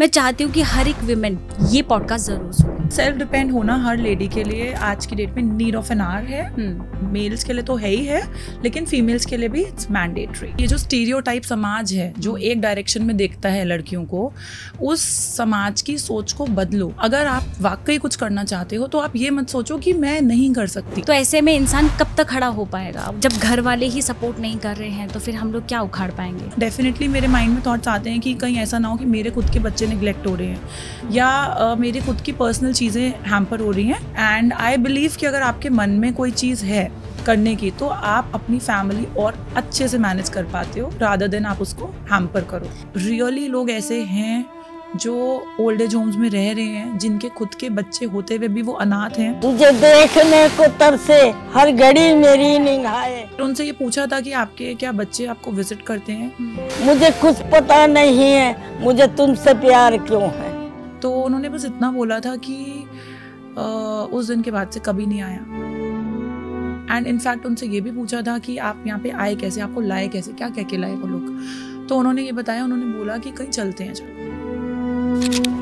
मैं चाहती हूँ कि हर एक विमेन ये पॉडकास्ट जरूर सुने। सेल्फ डिपेंड होना हर लेडी के लिए आज की डेट में नीड ऑफ एन आवर है। मेल्स के लिए तो है ही है, लेकिन फीमेल्स के लिए भी इट्स मैंडेटरी। ये जो स्टीरियोटाइप समाज है जो एक डायरेक्शन में देखता है लड़कियों को, उस समाज की सोच को बदलो। अगर आप वाकई कुछ करना चाहते हो तो आप ये मत सोचो कि मैं नहीं कर सकती। तो ऐसे में इंसान कब तक खड़ा हो पाएगा? जब घर वाले ही सपोर्ट नहीं कर रहे हैं तो फिर हम लोग क्या उखाड़ पाएंगे? डेफिनेटली मेरे माइंड में थॉट्स आते हैं कि कहीं ऐसा ना हो कि मेरे खुद के बच्चे निगलेक्ट हो रहे हैं या मेरी खुद की पर्सनल चीज़ें हैम्पर हो रही हैं। एंड आई बिलीव कि अगर आपके मन में कोई चीज़ है करने की तो आप अपनी फैमिली और अच्छे से मैनेज कर पाते हो, रादर देन आप उसको हैम्पर करो। रियली लोग ऐसे हैं जो ओल्ड एज होम्स में रह रहे हैं, जिनके खुद के बच्चे होते हुए भी वो अनाथ हैं। तुझे देखने को तब से हर घड़ी मेरी निगाहें। उनसे ये पूछा था कि आपके क्या बच्चे आपको विजिट करते हैं? मुझे कुछ पता नहीं है, मुझे तुमसे प्यार क्यों है। तो उन्होंने बस इतना बोला था कि उस दिन के बाद से कभी नहीं आया। एंड इनफैक्ट उनसे ये भी पूछा था कि आप यहाँ पे आए कैसे, आपको लाए कैसे, क्या कह के लाए वो लोग। तो उन्होंने ये बताया, उन्होंने बोला कि कहीं चलते हैं चलो।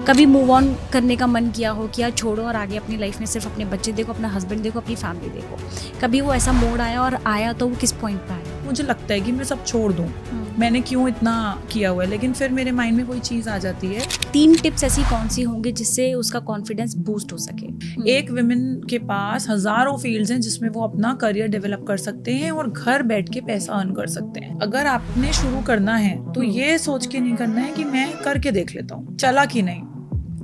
कभी मूव ऑन करने का मन किया हो कि यार छोड़ो और आगे अपनी लाइफ में सिर्फ अपने बच्चे देखो, अपना हस्बैंड देखो, अपनी फैमिली देखो? कभी वो ऐसा मोड़ आया, और आया तो वो किस पॉइंट पे आया? मुझे लगता है कि मैं सब छोड़ दूँ, मैंने क्यों इतना किया हुआ है, लेकिन फिर मेरे माइंड में कोई चीज़ आ जाती है। 3 टिप्स ऐसी कौन सी होंगी जिससे उसका कॉन्फिडेंस बूस्ट हो सके? एक विमेन के पास हजारों फील्ड्स हैं जिसमें वो अपना करियर डेवलप कर सकते हैं और घर बैठ के पैसा अर्न कर सकते हैं। अगर आपने शुरू करना है तो ये सोच के नहीं करना है कि मैं करके देख लेता हूँ, चला कि नहीं।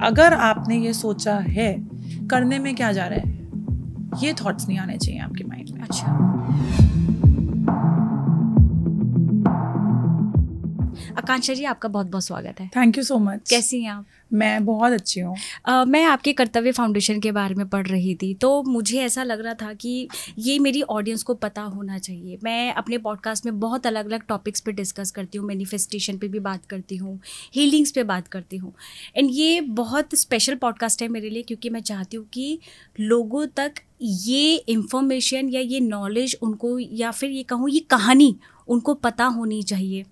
अगर आपने ये सोचा है, करने में क्या जा रहा है, ये थॉट्स नहीं आने चाहिए आपके माइंड में। अच्छा, आकांक्षा जी आपका बहुत बहुत स्वागत है। Thank you so much. कैसी हैं आप? मैं बहुत अच्छी हूँ। मैं आपके कर्तव्य फाउंडेशन के बारे में पढ़ रही थी, तो मुझे ऐसा लग रहा था कि ये मेरी ऑडियंस को पता होना चाहिए। मैं अपने पॉडकास्ट में बहुत अलग अलग टॉपिक्स पे डिस्कस करती हूँ, मैनिफेस्टेशन पे भी बात करती हूँ, हीलिंग्स पे बात करती हूँ। एंड ये बहुत स्पेशल पॉडकास्ट है मेरे लिए, क्योंकि मैं चाहती हूँ कि लोगों तक ये इंफॉर्मेशन या ये नॉलेज उनको, या फिर ये कहूँ ये कहानी उनको पता होनी चाहिए।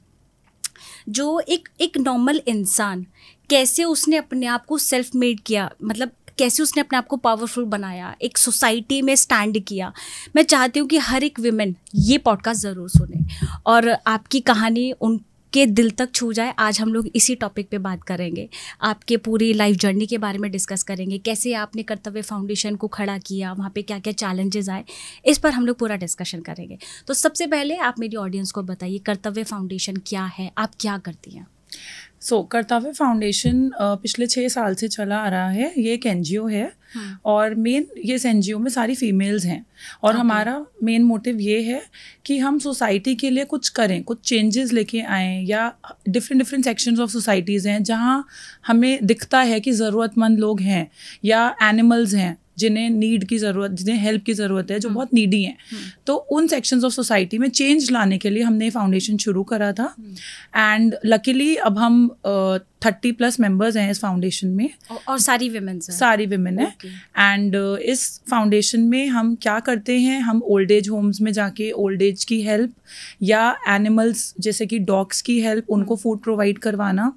जो एक नॉर्मल इंसान कैसे उसने अपने आप को सेल्फ मेड किया, मतलब कैसे उसने अपने आप को पावरफुल बनाया, एक सोसाइटी में स्टैंड किया। मैं चाहती हूँ कि हर एक विमेन ये पॉडकास्ट ज़रूर सुने और आपकी कहानी उनके दिल तक छू जाए। आज हम लोग इसी टॉपिक पे बात करेंगे, आपके पूरी लाइफ जर्नी के बारे में डिस्कस करेंगे, कैसे आपने कर्तव्य फाउंडेशन को खड़ा किया, वहाँ पे क्या क्या चैलेंजेस आए, इस पर हम लोग पूरा डिस्कशन करेंगे। तो सबसे पहले आप मेरी ऑडियंस को बताइए, कर्तव्य फाउंडेशन क्या है, आप क्या करती हैं? कर्तव्य फाउंडेशन पिछले 6 साल से चला आ रहा है। ये एक NGO है और मेन ये इस NGO में सारी फीमेल्स हैं और हमारा मेन मोटिव ये है कि हम सोसाइटी के लिए कुछ करें, कुछ चेंजेस लेके आएँ। या डिफरेंट सेक्शंस ऑफ सोसाइटीज़ हैं जहाँ हमें दिखता है कि ज़रूरतमंद लोग हैं या एनिमल्स हैं जिन्हें नीड की ज़रूरत, जिन्हें हेल्प की ज़रूरत है, जो बहुत नीडी हैं। तो उन सेक्शंस ऑफ सोसाइटी में चेंज लाने के लिए हमने फाउंडेशन शुरू करा था। एंड लकीली अब हम 30+ मेंबर्स हैं इस फाउंडेशन में, और सारी विमेन्स हैं? सारी विमेन हैं। एंड इस फाउंडेशन में हम क्या करते हैं, हम ओल्ड एज होम्स में जाके ओल्ड एज की हेल्प या एनिमल्स जैसे कि डॉग्स की हेल्प, उनको फूड प्रोवाइड करवाना।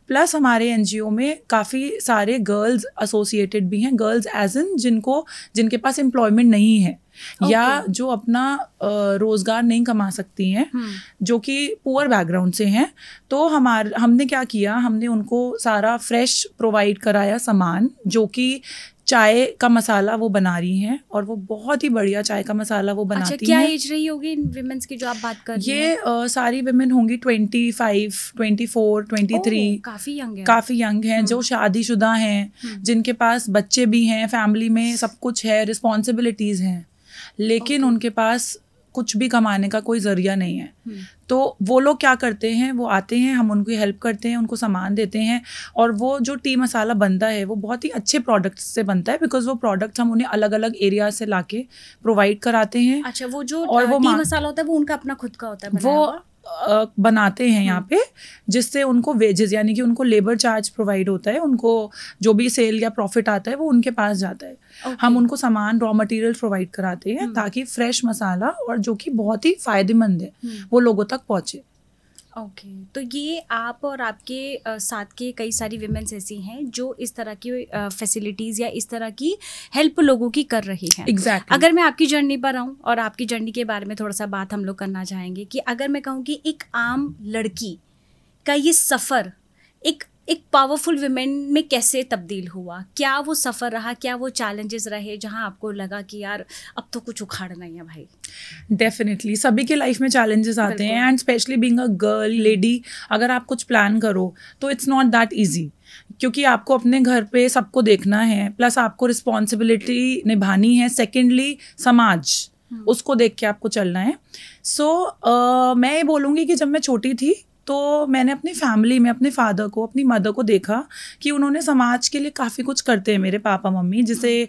प्लस हमारे NGO में काफ़ी सारे गर्ल्स एसोसिएटेड भी हैं, गर्ल्स एज इन जिनके पास एम्प्लॉयमेंट नहीं है या जो अपना रोज़गार नहीं कमा सकती हैं, जो कि पुअर बैकग्राउंड से हैं। तो हमने क्या किया, हमने उनको सारा फ्रेश प्रोवाइड कराया सामान, जो कि चाय का मसाला वो बना रही हैं और वो बहुत ही बढ़िया चाय का मसाला वो बनाती हैं। क्या एज रही होगी इन विमेन्स की जो आप बात कर रही हैं? ये सारी विमेन होंगी 25, 24, 23। काफ़ी यंग है। काफ़ी यंग हैं, जो शादीशुदा हैं, जिनके पास बच्चे भी हैं, फैमिली में सब कुछ है, रिस्पॉन्सिबिलिटीज़ हैं, लेकिन उनके पास कुछ भी कमाने का कोई ज़रिया नहीं है। तो वो लोग क्या करते हैं, वो आते हैं, हम उनकी हेल्प करते हैं, उनको सामान देते हैं और वो जो टी मसाला बनता है वो बहुत ही अच्छे प्रोडक्ट्स से बनता है, बिकॉज वो प्रोडक्ट्स हम उन्हें अलग अलग एरिया से लाके प्रोवाइड कराते हैं। अच्छा, वो जो टी मसाला होता है वो उनका अपना खुद का होता है? वो बनाते हैं यहाँ पे, जिससे उनको वेजेस यानी कि उनको लेबर चार्ज प्रोवाइड होता है, उनको जो भी सेल या प्रॉफिट आता है वो उनके पास जाता है। हम उनको सामान रॉ मटेरियल प्रोवाइड कराते हैं ताकि फ्रेश मसाला और जो कि बहुत ही फायदेमंद है वो लोगों तक पहुँचे। ओके तो ये आप और आपके साथ के कई सारी विमेंस ऐसी हैं जो इस तरह की फैसिलिटीज़ या इस तरह की हेल्प लोगों की कर रही हैं। Exactly. अगर मैं आपकी जर्नी पर आऊँ और आपकी जर्नी के बारे में थोड़ा सा बात हम लोग करना चाहेंगे कि अगर मैं कहूँ कि एक आम लड़की का ये सफ़र एक पावरफुल विमेन में कैसे तब्दील हुआ, क्या वो सफ़र रहा, क्या वो चैलेंजेस रहे जहाँ आपको लगा कि यार अब तो कुछ उखाड़ना ही है भाई? डेफिनेटली सभी के लाइफ में चैलेंजेस आते हैं, and specially being a girl lady, अगर आप कुछ प्लान करो तो इट्स नॉट दैट इजी, क्योंकि आपको अपने घर पे सबको देखना है, प्लस आपको रिस्पॉन्सिबिलिटी निभानी है, सेकेंडली समाज उसको देख के आपको चलना है। सो मैं ये बोलूँगी कि जब मैं छोटी थी तो मैंने अपनी फैमिली में अपने फादर को, अपनी मदर को देखा कि उन्होंने समाज के लिए काफ़ी कुछ करते हैं, मेरे पापा मम्मी, जैसे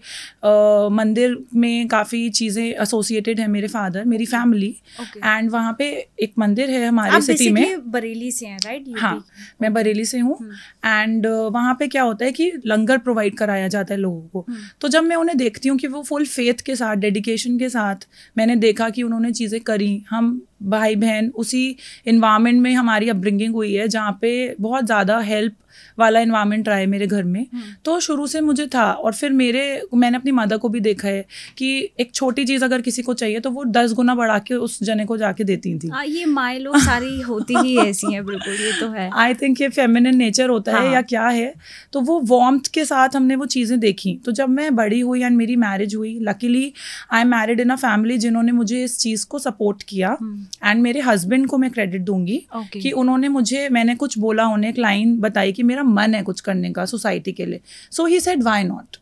मंदिर में काफ़ी चीज़ें एसोसिएटेड है मेरे फादर, मेरी फैमिली, एंड वहाँ पे एक मंदिर है हमारे सिटी में। बरेली से हैं राइट? हाँ, मैं बरेली से हूँ, एंड वहाँ पे क्या होता है कि लंगर प्रोवाइड कराया जाता है लोगों को। तो जब मैं उन्हें देखती हूँ कि वो फुल फेथ के साथ, डेडिकेशन के साथ, मैंने देखा कि उन्होंने चीज़ें करी, हम भाई बहन उसी इन्वायरमेंट में हमारी अपब्रिंगिंग हुई है जहाँ पे बहुत ज़्यादा हेल्प वाला इन्वायरमेंट रहा है मेरे घर में। तो शुरू से मुझे था, और फिर मैंने अपनी मदर को भी देखा है कि एक छोटी चीज़ अगर किसी को चाहिए तो वो 10 गुना बढ़ा के उस जने को जाके देती थी। ये माँ लोग सारी होती ही ऐसी हैं, बिल्कुल, ये तो है। आई थिंक ये फेमिनिन नेचर होता है या क्या है, तो वो वार्मथ के साथ हमने वो चीज़ें देखी। तो जब मैं बड़ी हुई एंड मेरी मैरिज हुई, luckily I am married in a family जिन्होंने मुझे इस चीज़ को सपोर्ट किया, एंड मेरे हस्बैंड को मैं क्रेडिट दूंगी कि उन्होंने मैंने कुछ बोला, उन्हें एक लाइन बताई कि मेरा मन है कुछ करने का सोसाइटी के लिए। सो ही सेड व्हाई नॉट,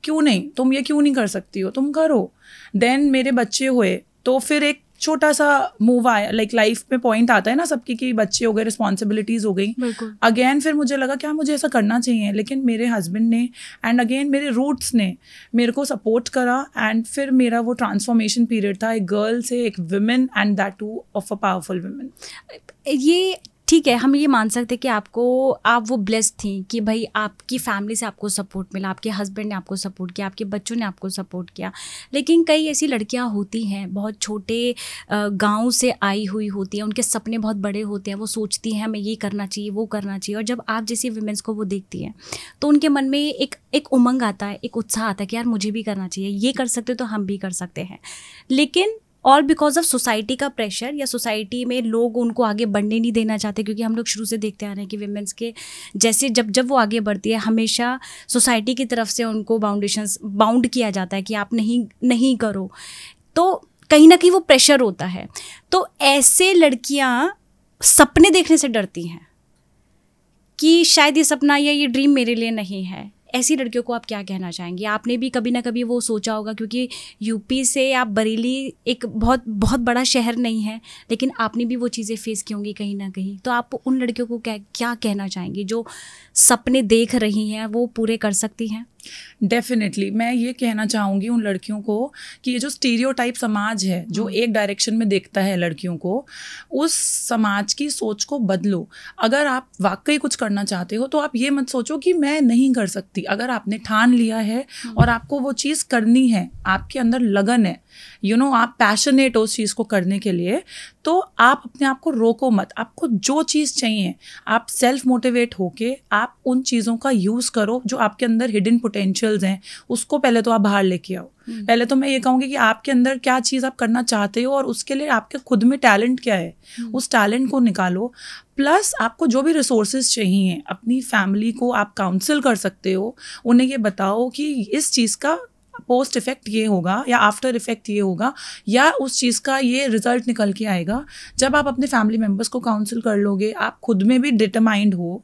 क्यों नहीं, तुम ये क्यों नहीं कर सकती हो, तुम करो। देन मेरे बच्चे हुए तो फिर एक छोटा सा मूव आया, लाइफ में पॉइंट आता है ना सबकी कि बच्चे हो गए, रिस्पॉन्सिबिलिटीज हो गई। अगेन फिर मुझे लगा क्या मुझे ऐसा करना चाहिए, लेकिन मेरे हस्बैंड ने एंड अगेन मेरे रूट्स ने मेरे को सपोर्ट करा, एंड फिर मेरा वो ट्रांसफॉर्मेशन पीरियड था, एक गर्ल से एक women, and that two of a powerful women. ये ठीक है, हम ये मान सकते हैं कि आप वो ब्लेस्ड थी कि भाई आपकी फैमिली से आपको सपोर्ट मिला, आपके हस्बैंड ने आपको सपोर्ट किया, आपके बच्चों ने आपको सपोर्ट किया। लेकिन कई ऐसी लड़कियां होती हैं, बहुत छोटे गांव से आई हुई होती हैं, उनके सपने बहुत बड़े होते हैं, वो सोचती हैं हमें ये करना चाहिए, वो करना चाहिए, और जब आप जैसी विमेंस को वो देखती हैं तो उनके मन में एक उमंग आता है, एक उत्साह आता है कि यार मुझे भी करना चाहिए, ये कर सकते तो हम भी कर सकते हैं। लेकिन ऑल बिकॉज ऑफ सोसाइटी का प्रेशर, या सोसाइटी में लोग उनको आगे बढ़ने नहीं देना चाहते, क्योंकि हम लोग शुरू से देखते आ रहे हैं कि विमेंस के जैसे जब वो आगे बढ़ती है, हमेशा सोसाइटी की तरफ से उनको बाउंड किया जाता है कि आप नहीं करो, तो कहीं ना कहीं वो प्रेशर होता है। तो ऐसे लड़कियां सपने देखने से डरती हैं कि शायद ये सपना या ये ड्रीम मेरे लिए नहीं है। ऐसी लड़कियों को आप क्या कहना चाहेंगी? आपने भी कभी ना कभी वो सोचा होगा, क्योंकि यूपी से आप बरेली एक बहुत बहुत बड़ा शहर नहीं है, लेकिन आपने भी वो चीज़ें फेस की होंगी कहीं ना कहीं। तो आप उन लड़कियों को क्या कहना चाहेंगी जो सपने देख रही हैं, वो पूरे कर सकती हैं? डेफिनेटली मैं ये कहना चाहूँगी उन लड़कियों को कि ये जो स्टीरियोटाइप समाज है जो एक डायरेक्शन में देखता है लड़कियों को, उस समाज की सोच को बदलो। अगर आप वाकई कुछ करना चाहते हो तो आप ये मत सोचो कि मैं नहीं कर सकती। अगर आपने ठान लिया है और आपको वो चीज़ करनी है, आपके अंदर लगन है, आप पैशनेट हो उस चीज़ को करने के लिए, तो आप अपने आप को रोको मत। आपको जो चीज़ चाहिए आप सेल्फ मोटिवेट होके आप उन चीज़ों का यूज़ करो जो आपके अंदर हिडन पोटेंशियल्स हैं, उसको पहले तो आप बाहर लेके आओ। पहले तो मैं ये कहूँगी कि आपके अंदर क्या चीज़ आप करना चाहते हो और उसके लिए आपके खुद में टैलेंट क्या है, उस टैलेंट को निकालो। प्लस आपको जो भी रिसोर्सेज चाहिए, अपनी फैमिली को आप काउंसिल कर सकते हो, उन्हें ये बताओ कि इस चीज़ का पोस्ट इफेक्ट ये होगा या आफ्टर इफेक्ट ये होगा या उस चीज़ का ये रिजल्ट निकल के आएगा। जब आप अपने फैमिली मेम्बर्स को काउंसिल कर लोगे, आप खुद में भी डिटरमाइंड हो,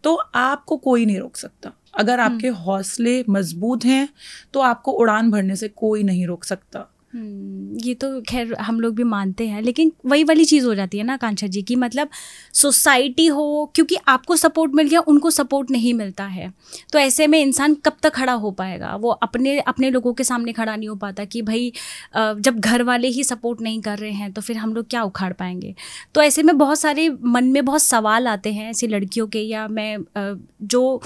तो आपको कोई नहीं रोक सकता। अगर आपके हौसले मजबूत हैं तो आपको उड़ान भरने से कोई नहीं रोक सकता। ये तो खैर हम लोग भी मानते हैं, लेकिन वही वाली चीज़ हो जाती है ना आकांक्षा जी की, मतलब सोसाइटी हो, क्योंकि आपको सपोर्ट मिल गया, उनको सपोर्ट नहीं मिलता है, तो ऐसे में इंसान कब तक खड़ा हो पाएगा? वो अपने लोगों के सामने खड़ा नहीं हो पाता कि भाई जब घर वाले ही सपोर्ट नहीं कर रहे हैं तो फिर हम लोग क्या उखाड़ पाएंगे। तो ऐसे में बहुत सारे मन में बहुत सवाल आते हैं ऐसी लड़कियों के, या मैं जो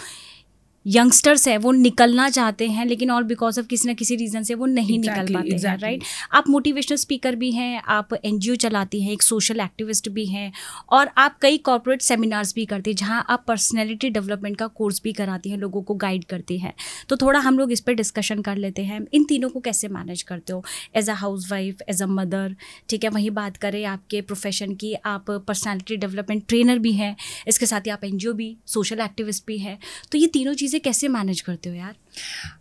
यंगस्टर्स हैं वो निकलना चाहते हैं, लेकिन और बिकॉज ऑफ किसी ना किसी रीज़न से वो नहीं निकल पाते हैं, राइट? आप मोटिवेशनल स्पीकर भी हैं, आप NGO चलाती हैं, एक सोशल एक्टिविस्ट भी हैं, और आप कई कॉर्पोरेट सेमिनार्स भी करती हैं जहां आप पर्सनैलिटी डेवलपमेंट का कोर्स भी कराती हैं, लोगों को गाइड करती हैं। तो थोड़ा हम लोग इस पर डिस्कशन कर लेते हैं, इन तीनों को कैसे मैनेज करते हो, as a housewife, as a mother, ठीक है? वहीं बात करें आपके प्रोफेशन की, आप पर्सनैलिटी डेवलपमेंट ट्रेनर भी हैं, इसके साथ ही आप NGO भी, सोशल एक्टिविस्ट भी हैं, तो ये तीनों चीज़ें कैसे मैनेज करते हो यार?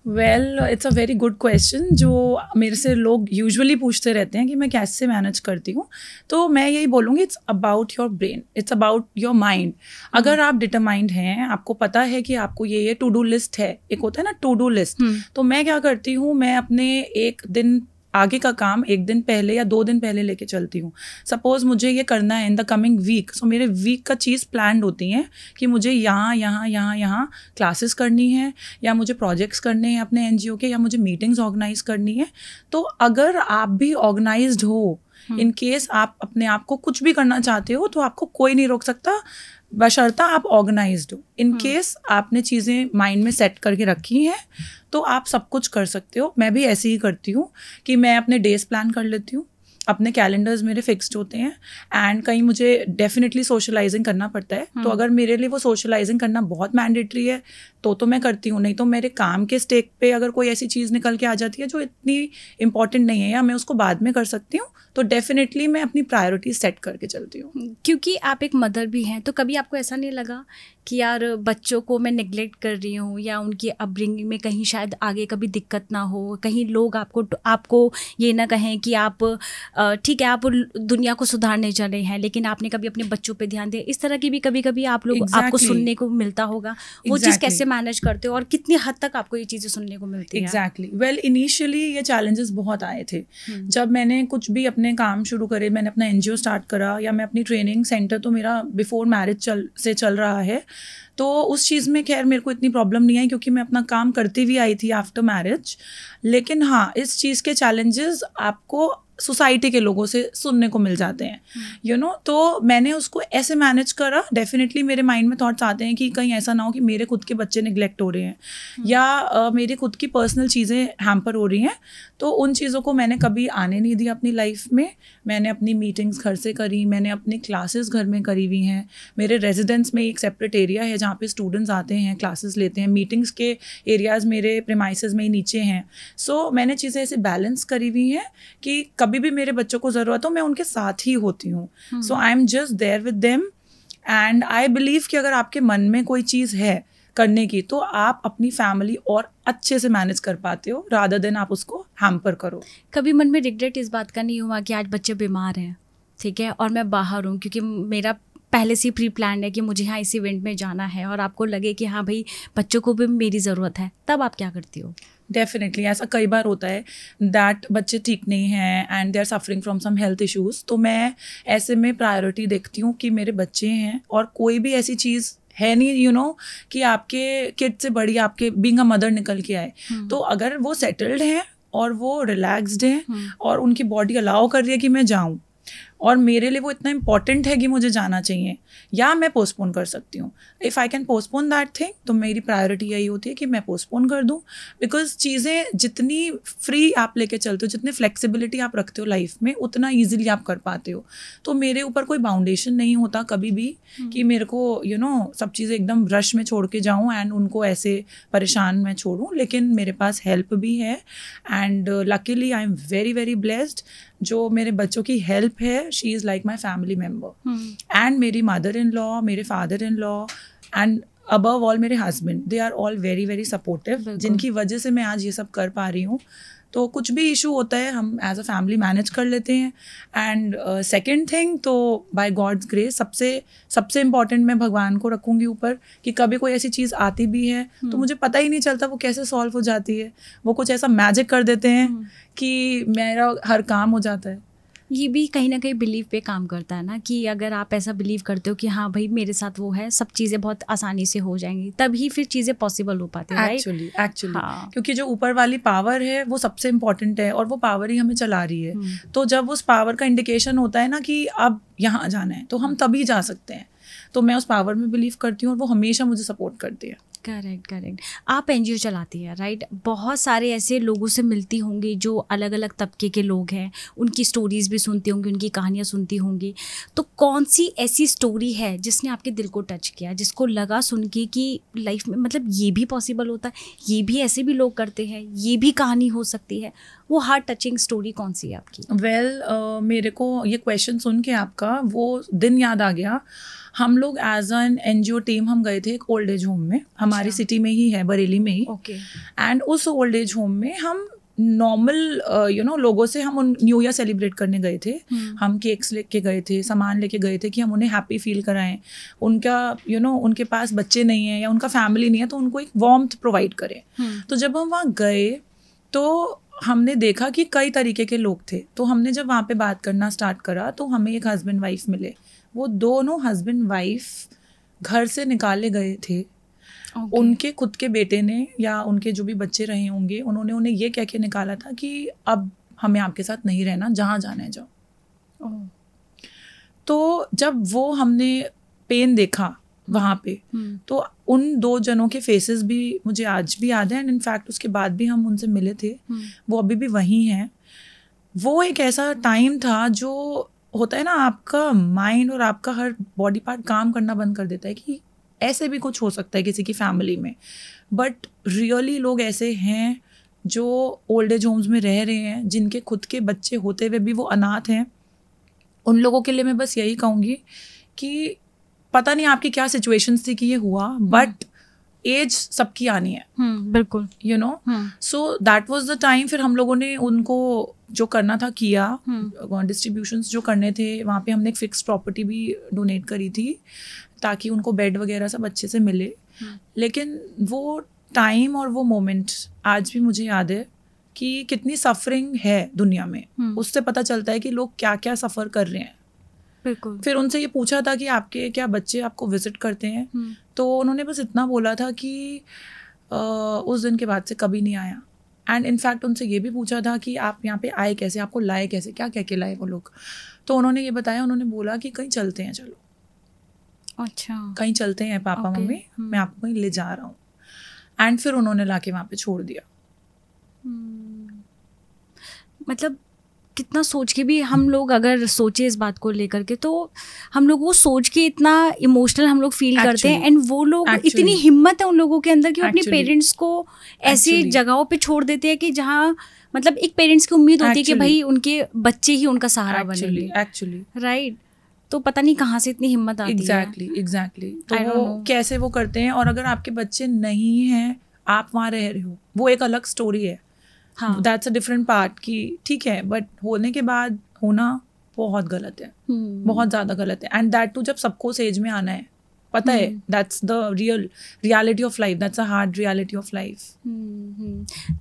Well, it's a very good question जो मेरे से लोग यूजुअली पूछते रहते हैं कि मैं कैसे मैनेज करती हूँ। तो मैं यही बोलूँगी, it's about your brain, it's about your mind. अगर आप डिटरमाइंड हैं, आपको पता है कि आपको ये टू डू लिस्ट है, एक होता है ना टू डू लिस्ट, तो मैं क्या करती हूँ, मैं अपने एक दिन आगे का काम एक दिन पहले या 2 दिन पहले लेके चलती हूँ। सपोज मुझे ये करना है इन द कमिंग वीक, सो मेरे वीक का चीज़ प्लान्ड होती हैं कि मुझे यहाँ क्लासेस करनी है, या मुझे प्रोजेक्ट्स करने हैं अपने NGO के, या मुझे मीटिंग्स ऑर्गेनाइज करनी है। तो अगर आप भी ऑर्गेनाइज्ड हो, इन केस आप अपने आप को कुछ भी करना चाहते हो, तो आपको कोई नहीं रोक सकता, बशर्ता आप ऑर्गेनाइज्ड हो। इन केस आपने चीज़ें माइंड में सेट करके रखी हैं, तो आप सब कुछ कर सकते हो। मैं भी ऐसे ही करती हूँ कि मैं अपने डेज प्लान कर लेती हूँ, अपने कैलेंडर्स मेरे फिक्स्ड होते हैं, एंड कहीं मुझे डेफिनेटली सोशलाइजिंग करना पड़ता है, तो अगर मेरे लिए वो सोशलाइजिंग करना बहुत मैंडेटरी है तो मैं करती हूँ। नहीं तो मेरे काम के स्टेक पे अगर कोई ऐसी चीज़ निकल के आ जाती है जो इतनी इंपॉर्टेंट नहीं है, या मैं उसको बाद में कर सकती हूँ, तो डेफिनेटली मैं अपनी प्रायोरिटी सेट करके चलती हूँ। क्योंकि आप एक मदर भी हैं, तो कभी आपको ऐसा नहीं लगा कि यार बच्चों को मैं नेग्लेक्ट कर रही हूँ, या उनकी अपब्रिंगिंग में कहीं शायद आगे कभी दिक्कत ना हो, कहीं लोग आपको ये ना कहें कि आप ठीक है आप दुनिया को सुधारने चले हैं, लेकिन आपने कभी अपने बच्चों पे ध्यान दिया? इस तरह की भी कभी आप लोग आपको सुनने को मिलता होगा। वो चीज़ कैसे मैनेज करते हो, और कितनी हद तक आपको ये चीज़ें सुनने को मिलती है? एग्जैक्टली। वेल, इनिशियली ये चैलेंजेस बहुत आए थे। जब मैंने कुछ भी अपने काम शुरू करे, मैंने अपना NGO स्टार्ट करा, या मैं अपनी ट्रेनिंग सेंटर तो मेरा बिफोर मैरिज से चल रहा है, तो उस चीज़ में खैर मेरे को इतनी प्रॉब्लम नहीं आई, क्योंकि मैं अपना काम करती भी आई थी आफ्टर मैरिज। लेकिन हाँ, इस चीज़ के चैलेंजेस आपको सोसाइटी के लोगों से सुनने को मिल जाते हैं, यू नो। तो मैंने उसको ऐसे मैनेज करा। डेफिनेटली मेरे माइंड में थॉट्स आते हैं कि कहीं ऐसा ना हो कि मेरे खुद के बच्चे निगलेक्ट हो रहे हैं, या मेरी खुद की पर्सनल चीज़ें हैम्पर हो रही हैं। तो उन चीज़ों को मैंने कभी आने नहीं दिया अपनी लाइफ में। मैंने अपनी मीटिंग्स घर से करी, मैंने अपनी क्लासेस घर में करी हुई हैं। मेरे रेजिडेंस में एक सेपरेट एरिया है जहाँ पे स्टूडेंट्स आते हैं, क्लासेस लेते हैं। मीटिंग्स के एरियाज़ मेरे प्रीमाइसेस में ही नीचे हैं। सो मैंने चीज़ें ऐसे बैलेंस करी हुई हैं कि कभी भी मेरे बच्चों को ज़रूरत हो, मैं उनके साथ ही होती हूँ। So I am just there with them, and I believe कि अगर आपके मन में कोई चीज़ है करने की, तो आप अपनी फैमिली और अच्छे से मैनेज कर पाते हो, रादर देन आप उसको हैम्पर करो। कभी मन में रिग्रेट इस बात का नहीं हुआ कि आज बच्चे बीमार हैं, ठीक है, और मैं बाहर हूँ, क्योंकि मेरा पहले से ही प्री प्लान है कि मुझे यहाँ इस इवेंट में जाना है, और आपको लगे कि हाँ भाई बच्चों को भी मेरी ज़रूरत है, तब आप क्या करती हो? डेफिनेटली ऐसा कई बार होता है दैट बच्चे ठीक नहीं हैं and they are suffering from some health issues. तो मैं ऐसे में प्रायोरिटी देखती हूँ कि मेरे बच्चे हैं, और कोई भी ऐसी चीज़ है नहीं, यू नो, कि आपके किड से बड़ी आपके बीइंग अ मदर निकल के आए। तो अगर वो सेटल्ड हैं और वो रिलैक्स्ड हैं और उनकी बॉडी अलाउ कर रही है कि मैं जाऊँ, और मेरे लिए वो इतना इंपॉर्टेंट है कि मुझे जाना चाहिए, या मैं पोस्टपोन कर सकती हूँ। If I can postpone that thing, तो मेरी प्रायोरिटी यही होती है कि मैं पोस्टपोन कर दूँ। बिकॉज चीज़ें जितनी फ्री आप लेके चलते हो, जितनी फ्लेक्सिबिलिटी आप रखते हो लाइफ में, उतना ईजिली आप कर पाते हो। तो मेरे ऊपर कोई बाउंडेशन नहीं होता कभी भी कि मेरे को यू नो सब चीज़ें एकदम रश में छोड़ के जाऊँ एंड उनको ऐसे परेशान मैं छोड़ूँ। लेकिन मेरे पास हेल्प भी है, and luckily I am very very blessed. जो मेरे बच्चों की हेल्प है, she is like my family member, and मेरी मदर इन लॉ, मेरे father in law, and above all मेरे husband, they are all very very supportive, जिनकी वजह से मैं आज ये सब कर पा रही हूँ। तो कुछ भी इशू होता है हम एज अ फैमिली मैनेज कर लेते हैं। एंड सेकेंड थिंग, तो बाय गॉड्स ग्रेस सबसे इम्पॉर्टेंट मैं भगवान को रखूँगी ऊपर, कि कभी कोई ऐसी चीज़ आती भी है तो मुझे पता ही नहीं चलता वो कैसे सॉल्व हो जाती है। वो कुछ ऐसा मैजिक कर देते हैं कि मेरा हर काम हो जाता है। ये भी कहीं ना कहीं बिलीव पे काम करता है ना, कि अगर आप ऐसा बिलीव करते हो कि हाँ भाई मेरे साथ वो है, सब चीज़ें बहुत आसानी से हो जाएंगी, तभी फिर चीज़ें पॉसिबल हो पाती है। एक्चुअली हाँ। क्योंकि जो ऊपर वाली पावर है वो सबसे इम्पॉर्टेंट है, और वो पावर ही हमें चला रही है। तो जब उस पावर का इंडिकेशन होता है ना कि अब यहाँ जाना है, तो हम तभी जा सकते हैं। तो मैं उस पावर में बिलीव करती हूँ, और वो हमेशा मुझे सपोर्ट करती है। करेक्ट। आप एनजीओ चलाती हैं, राइट? बहुत सारे ऐसे लोगों से मिलती होंगी जो अलग अलग तबके के लोग हैं, उनकी स्टोरीज भी सुनती होंगी, उनकी कहानियाँ सुनती होंगी। तो कौन सी ऐसी स्टोरी है जिसने आपके दिल को टच किया, जिसको लगा सुन के कि लाइफ में मतलब ये भी पॉसिबल होता है, ये भी ऐसे भी लोग करते हैं, ये भी कहानी हो सकती है? वो हार्ट टचिंग स्टोरी कौन सी है आपकी? मेरे को ये क्वेश्चन सुन के आपका वो दिन याद आ गया। हम लोग एज एन एनजीओ टीम हम गए थे एक ओल्ड एज होम में, हमारी सिटी में ही है, बरेली में ही। ओके। एंड उस ओल्ड एज होम में हम नॉर्मल लोगों से हम उन न्यू ईयर सेलिब्रेट करने गए थे। हम केक्स लेके गए थे, सामान लेके गए थे कि हम उन्हें हैप्पी फील कराएं। उनका उनके पास बच्चे नहीं हैं या उनका फैमिली नहीं है, तो उनको एक वार्मथ प्रोवाइड करें। तो जब हम वहाँ गए तो हमने देखा कि कई तरीके के लोग थे। तो हमने जब वहाँ पे बात करना स्टार्ट करा तो हमें एक हस्बैंड वाइफ मिले। वो दोनों हस्बैंड वाइफ घर से निकाले गए थे। उनके खुद के बेटे ने या उनके जो भी बच्चे रहे होंगे, उन्होंने उन्हें ये कह के निकाला था कि अब हमें आपके साथ नहीं रहना, जहाँ जाना है जाओ। तो जब वो हमने पेन देखा वहाँ पे, तो उन दो जनों के फेसेस भी मुझे आज भी याद है। एंड इनफैक्ट उसके बाद भी हम उनसे मिले थे, वो अभी भी वहीं हैं। वो एक ऐसा टाइम था जो होता है ना, आपका माइंड और आपका हर बॉडी पार्ट काम करना बंद कर देता है कि ऐसे भी कुछ हो सकता है किसी की फैमिली में। बट रियली लोग ऐसे हैं जो ओल्ड एज होम्स में रह रहे हैं, जिनके खुद के बच्चे होते हुए भी वो अनाथ हैं। उन लोगों के लिए मैं बस यही कहूँगी कि पता नहीं आपकी क्या सिचुएशंस थी कि ये हुआ, बट एज सबकी आनी है। बिल्कुल। So that was the time. फिर हम लोगों ने उनको जो करना था किया, डिस्ट्रीब्यूशंस जो करने थे वहाँ पे हमने एक फिक्स प्रॉपर्टी भी डोनेट करी थी ताकि उनको बेड वगैरह सब अच्छे से मिले। लेकिन वो टाइम और वो मोमेंट आज भी मुझे याद है कि कितनी सफरिंग है दुनिया में। उससे पता चलता है कि लोग क्या क्या सफ़र कर रहे हैं। बिल्कुल। फिर उनसे ये पूछा था कि आपके क्या बच्चे आपको विजिट करते हैं, तो उन्होंने बस इतना बोला था कि उस दिन के बाद से कभी नहीं आया। एंड इनफैक्ट उनसे ये भी पूछा था कि आप यहाँ पे आए कैसे, आपको लाए कैसे, क्या कह के लाए वो लोग। तो उन्होंने ये बताया, उन्होंने बोला कि कहीं चलते हैं, चलो अच्छा कहीं चलते हैं पापा मम्मी, मैं आपको कहीं ले जा रहा हूँ। एंड फिर उन्होंने लाके वहाँ पे छोड़ दिया। मतलब कितना सोच के भी हम लोग अगर सोचे इस बात को लेकर के, तो हम लोग वो सोच के इतना इमोशनल हम लोग फील करते हैं। एंड वो लोग इतनी हिम्मत है उन लोगों के अंदर कि वो अपने पेरेंट्स को ऐसी जगहों पे छोड़ देते हैं कि जहाँ मतलब एक पेरेंट्स की उम्मीद होती है कि भाई उनके बच्चे ही उनका सहारा बनेंगे। Actually right. तो पता नहीं कहाँ से इतनी हिम्मत आती है। एग्जैक्टली। तो वो कैसे वो करते हैं। और अगर आपके बच्चे नहीं हैं, आप वहाँ रह रहे हो, वो एक अलग स्टोरी है। हाँ, दैट्स अ डिफरेंट पार्ट कि ठीक है, बट होने के बाद होना बहुत गलत है, बहुत ज़्यादा गलत है। एंड दैट टू जब सबको उस एज में आना है, पता है, that's the reality of life, that's a hard reality of life.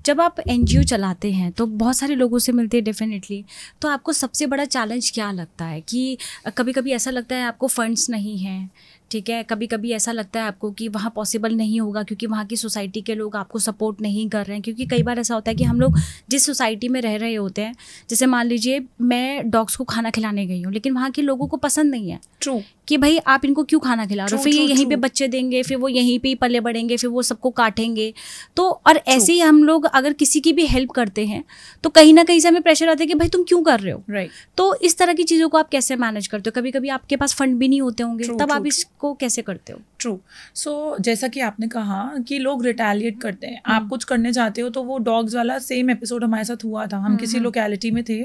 जब आप एनजीओ चलाते हैं तो बहुत सारे लोगों से मिलते हैं डेफिनेटली, तो आपको सबसे बड़ा चैलेंज क्या लगता है? कि कभी कभी ऐसा लगता है आपको फंड्स नहीं हैं, ठीक है, कभी कभी ऐसा लगता है आपको कि वहाँ पॉसिबल नहीं होगा क्योंकि वहाँ की सोसाइटी के लोग आपको सपोर्ट नहीं कर रहे हैं। क्योंकि कई बार ऐसा होता है कि हम लोग जिस सोसाइटी में रह रहे होते हैं, जैसे मान लीजिए मैं डॉग्स को खाना खिलाने गई हूँ, लेकिन वहाँ के लोगों को पसंद नहीं है ट्रू कि भाई आप इनको क्यों खाना खिला रहे हो, फिर ये यहीं पे बच्चे देंगे, फिर वो यहीं पे ही पले बढ़ेंगे, फिर वो सबको काटेंगे। तो और ऐसे ही हम लोग अगर किसी की भी हेल्प करते हैं तो कहीं ना कहीं से हमें प्रेशर आता है कि भाई तुम क्यों कर रहे हो। राइट। तो इस तरह की चीज़ों को आप कैसे मैनेज करते हो? कभी कभी आपके पास फंड भी नहीं होते होंगे, तब आप इसको कैसे करते हो? ट्रू। सो जैसा कि आपने कहा कि लोग रिटेलिएट करते हैं। आप कुछ करने चाहते हो, तो वो डॉग्स वाला सेम एपिसोड हमारे साथ हुआ था। हम किसी लोकेलिटी में थे,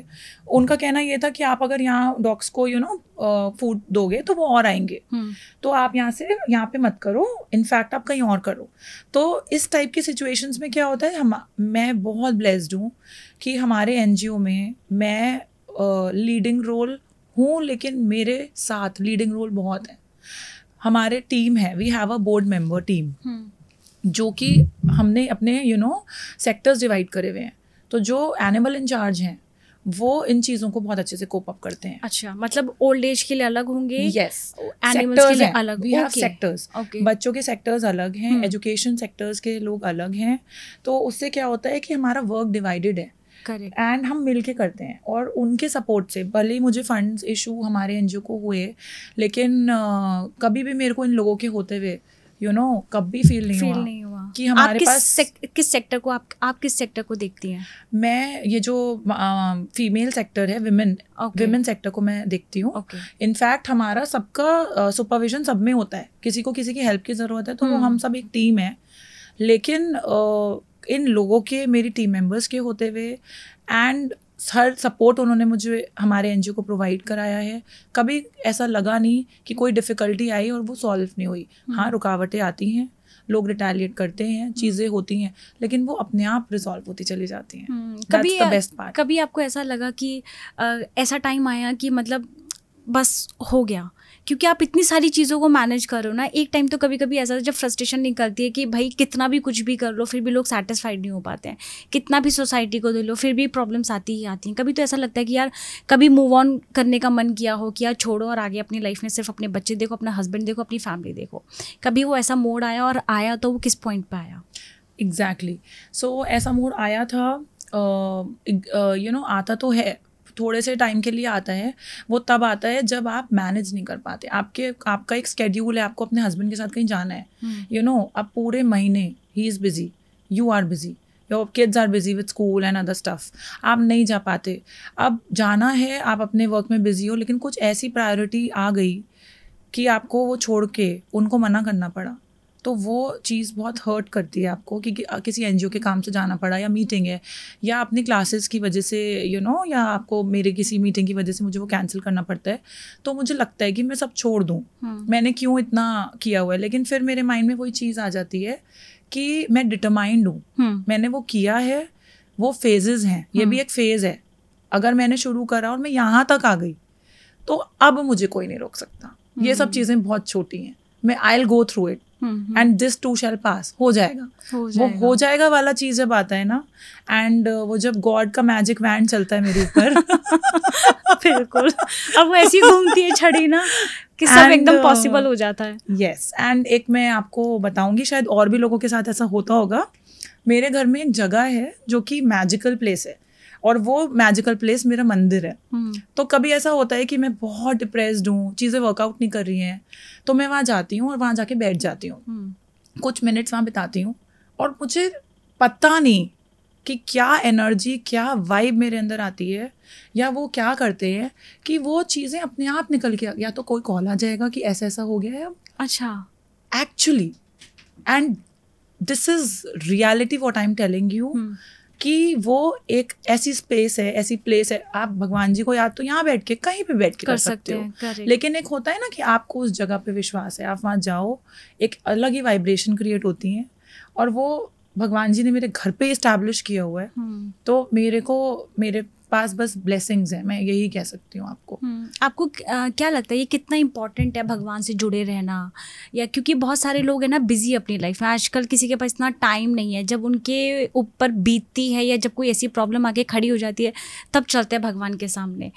उनका कहना ये था कि आप अगर यहाँ डॉग्स को फूड दोगे तो वो और आएंगे, तो आप यहाँ पे मत करो, इनफैक्ट आप कहीं और करो। तो इस टाइप की सिचुएशंस में क्या होता है, मैं बहुत ब्लेस्ड हूँ कि हमारे एनजीओ में मैं लीडिंग रोल हूँ, लेकिन मेरे साथ लीडिंग रोल बहुत है। हमारे टीम है, we have a board member team, जो कि हमने अपने सेक्टर्स डिवाइड करे हुए हैं। तो जो एनिमल इंचार्ज हैं वो इन चीज़ों को बहुत अच्छे से कोप अप करते हैं। अच्छा, मतलब ओल्ड एज के लिए अलग होंगे? यस, एनिमल्स के लिए अलग। We have sectors. बच्चों के सेक्टर्स अलग हैं, एजुकेशन सेक्टर्स के लोग अलग हैं। तो उससे क्या होता है कि हमारा वर्क डिवाइडेड है। करेक्ट। एंड हम मिल के करते हैं, और उनके सपोर्ट से भले ही मुझे फंड्स इशू हमारे एनजीओ को हुए, लेकिन कभी भी मेरे को इन लोगों के होते हुए कभी फील नहीं हुआ कि हमारे पास किस सेक्टर को आप किस सेक्टर को देखती हैं? मैं ये जो फीमेल सेक्टर है, विमेन सेक्टर को मैं देखती हूँ। इनफैक्ट हमारा सबका सुपरविजन सब में होता है, किसी को किसी की हेल्प की ज़रूरत है तो वो हम सब एक टीम है, लेकिन इन लोगों के, मेरी टीम मेंबर्स के होते हुए एंड हर सपोर्ट उन्होंने मुझे हमारे एनजीओ को प्रोवाइड कराया है। कभी ऐसा लगा नहीं कि कोई डिफ़िकल्टी आई और वो सॉल्व नहीं हुई। हाँ, रुकावटें आती हैं, लोग रिटेलिएट करते हैं, चीज़ें होती हैं, लेकिन वो अपने आप रिजॉल्व होती चली जाती हैं। कभी द बेस्ट पार्ट। कभी आपको ऐसा लगा कि ऐसा टाइम आया कि मतलब बस हो गया, क्योंकि आप इतनी सारी चीज़ों को मैनेज कर रहे हो ना, एक टाइम तो कभी कभी ऐसा जब फ्रस्ट्रेशन निकलती है कि भाई कितना भी कुछ भी कर लो फिर भी लोग सेटिस्फाइड नहीं हो पाते हैं, कितना भी सोसाइटी को दे लो फिर भी प्रॉब्लम्स आती ही आती हैं। कभी तो ऐसा लगता है कि यार कभी मूव ऑन करने का मन किया हो कि यार छोड़ो और आगे अपनी लाइफ में सिर्फ अपने बच्चे देखो, अपना हस्बैंड देखो, अपनी फैमिली देखो। कभी वो ऐसा मोड आया, और आया तो वो किस पॉइंट पर आया? एग्जैक्टली सो ऐसा मोड आया था, आता तो है, थोड़े से टाइम के लिए आता है। वो तब आता है जब आप मैनेज नहीं कर पाते। आपका एक स्केड्यूल है, आपको अपने हस्बैंड के साथ कहीं जाना है, अब पूरे महीने ही is busy, you are busy, your kids are busy with school and other stuff, आप नहीं जा पाते। अब जाना है, आप अपने वर्क में बिजी हो, लेकिन कुछ ऐसी प्रायोरिटी आ गई कि आपको वो छोड़ के उनको मना करना पड़ा, तो वो चीज़ बहुत हर्ट करती है आपको कि किसी एनजीओ के काम से जाना पड़ा, या मीटिंग है, या अपनी क्लासेस की वजह से या आपको मेरे किसी मीटिंग की वजह से मुझे वो कैंसिल करना पड़ता है। तो मुझे लगता है कि मैं सब छोड़ दूँ, मैंने क्यों इतना किया हुआ है। लेकिन फिर मेरे माइंड में वही चीज़ आ जाती है कि मैं डिटरमाइंड हूँ, मैंने वो किया है, वो फेजेस हैं, ये भी एक फेज़ है। अगर मैंने शुरू करा और मैं यहाँ तक आ गई तो अब मुझे कोई नहीं रोक सकता। ये सब चीज़ें बहुत छोटी हैं, मैं I will go through it and this too shall pass. हो जाएगा वो हो जाएगा वाला चीज़ जब आता है ना, एंड वो जब गॉड का मैजिक वैंड चलता है मेरे ऊपर बिल्कुल, अब वो ऐसी घूमती है छड़ी ना कि सब एकदम पॉसिबल हो जाता है। यस, एंड एक मैं आपको बताऊंगी, शायद और भी लोगों के साथ ऐसा होता होगा। मेरे घर में एक जगह है जो कि मैजिकल प्लेस है, और वो मैजिकल प्लेस मेरा मंदिर है। तो कभी ऐसा होता है कि मैं बहुत डिप्रेस्ड हूँ, चीज़ें वर्कआउट नहीं कर रही हैं, तो मैं वहाँ जाती हूँ और वहाँ जाके बैठ जाती हूँ, कुछ मिनट्स वहाँ बिताती हूँ, और मुझे पता नहीं कि क्या एनर्जी, क्या वाइब मेरे अंदर आती है, या वो क्या करते हैं कि वो चीज़ें अपने आप निकल के, या तो कोई कॉल आ जाएगा कि ऐसा ऐसा हो गया है। अच्छा, actually, and this is reality what I am telling you, कि वो एक ऐसी स्पेस है, ऐसी प्लेस है, आप भगवान जी को याद तो यहाँ बैठ के, कहीं पे बैठ के कर सकते हो, लेकिन एक होता है ना कि आपको उस जगह पे विश्वास है, आप वहाँ जाओ, एक अलग ही वाइब्रेशन क्रिएट होती है, और वो भगवान जी ने मेरे घर पे इस्टेब्लिश किया हुआ है। तो मेरे पास बस ब्लेसिंग्स हैं, मैं यही कह सकती हूँ आपको। आपको क्या लगता है ये कितना इम्पोर्टेंट है भगवान से जुड़े रहना? या क्योंकि बहुत सारे लोग हैं ना बिजी अपनी लाइफ में, आजकल किसी के पास इतना टाइम नहीं है, जब उनके ऊपर बीतती है या जब कोई ऐसी प्रॉब्लम आके खड़ी हो जाती है तब चलते हैं भगवान के सामने।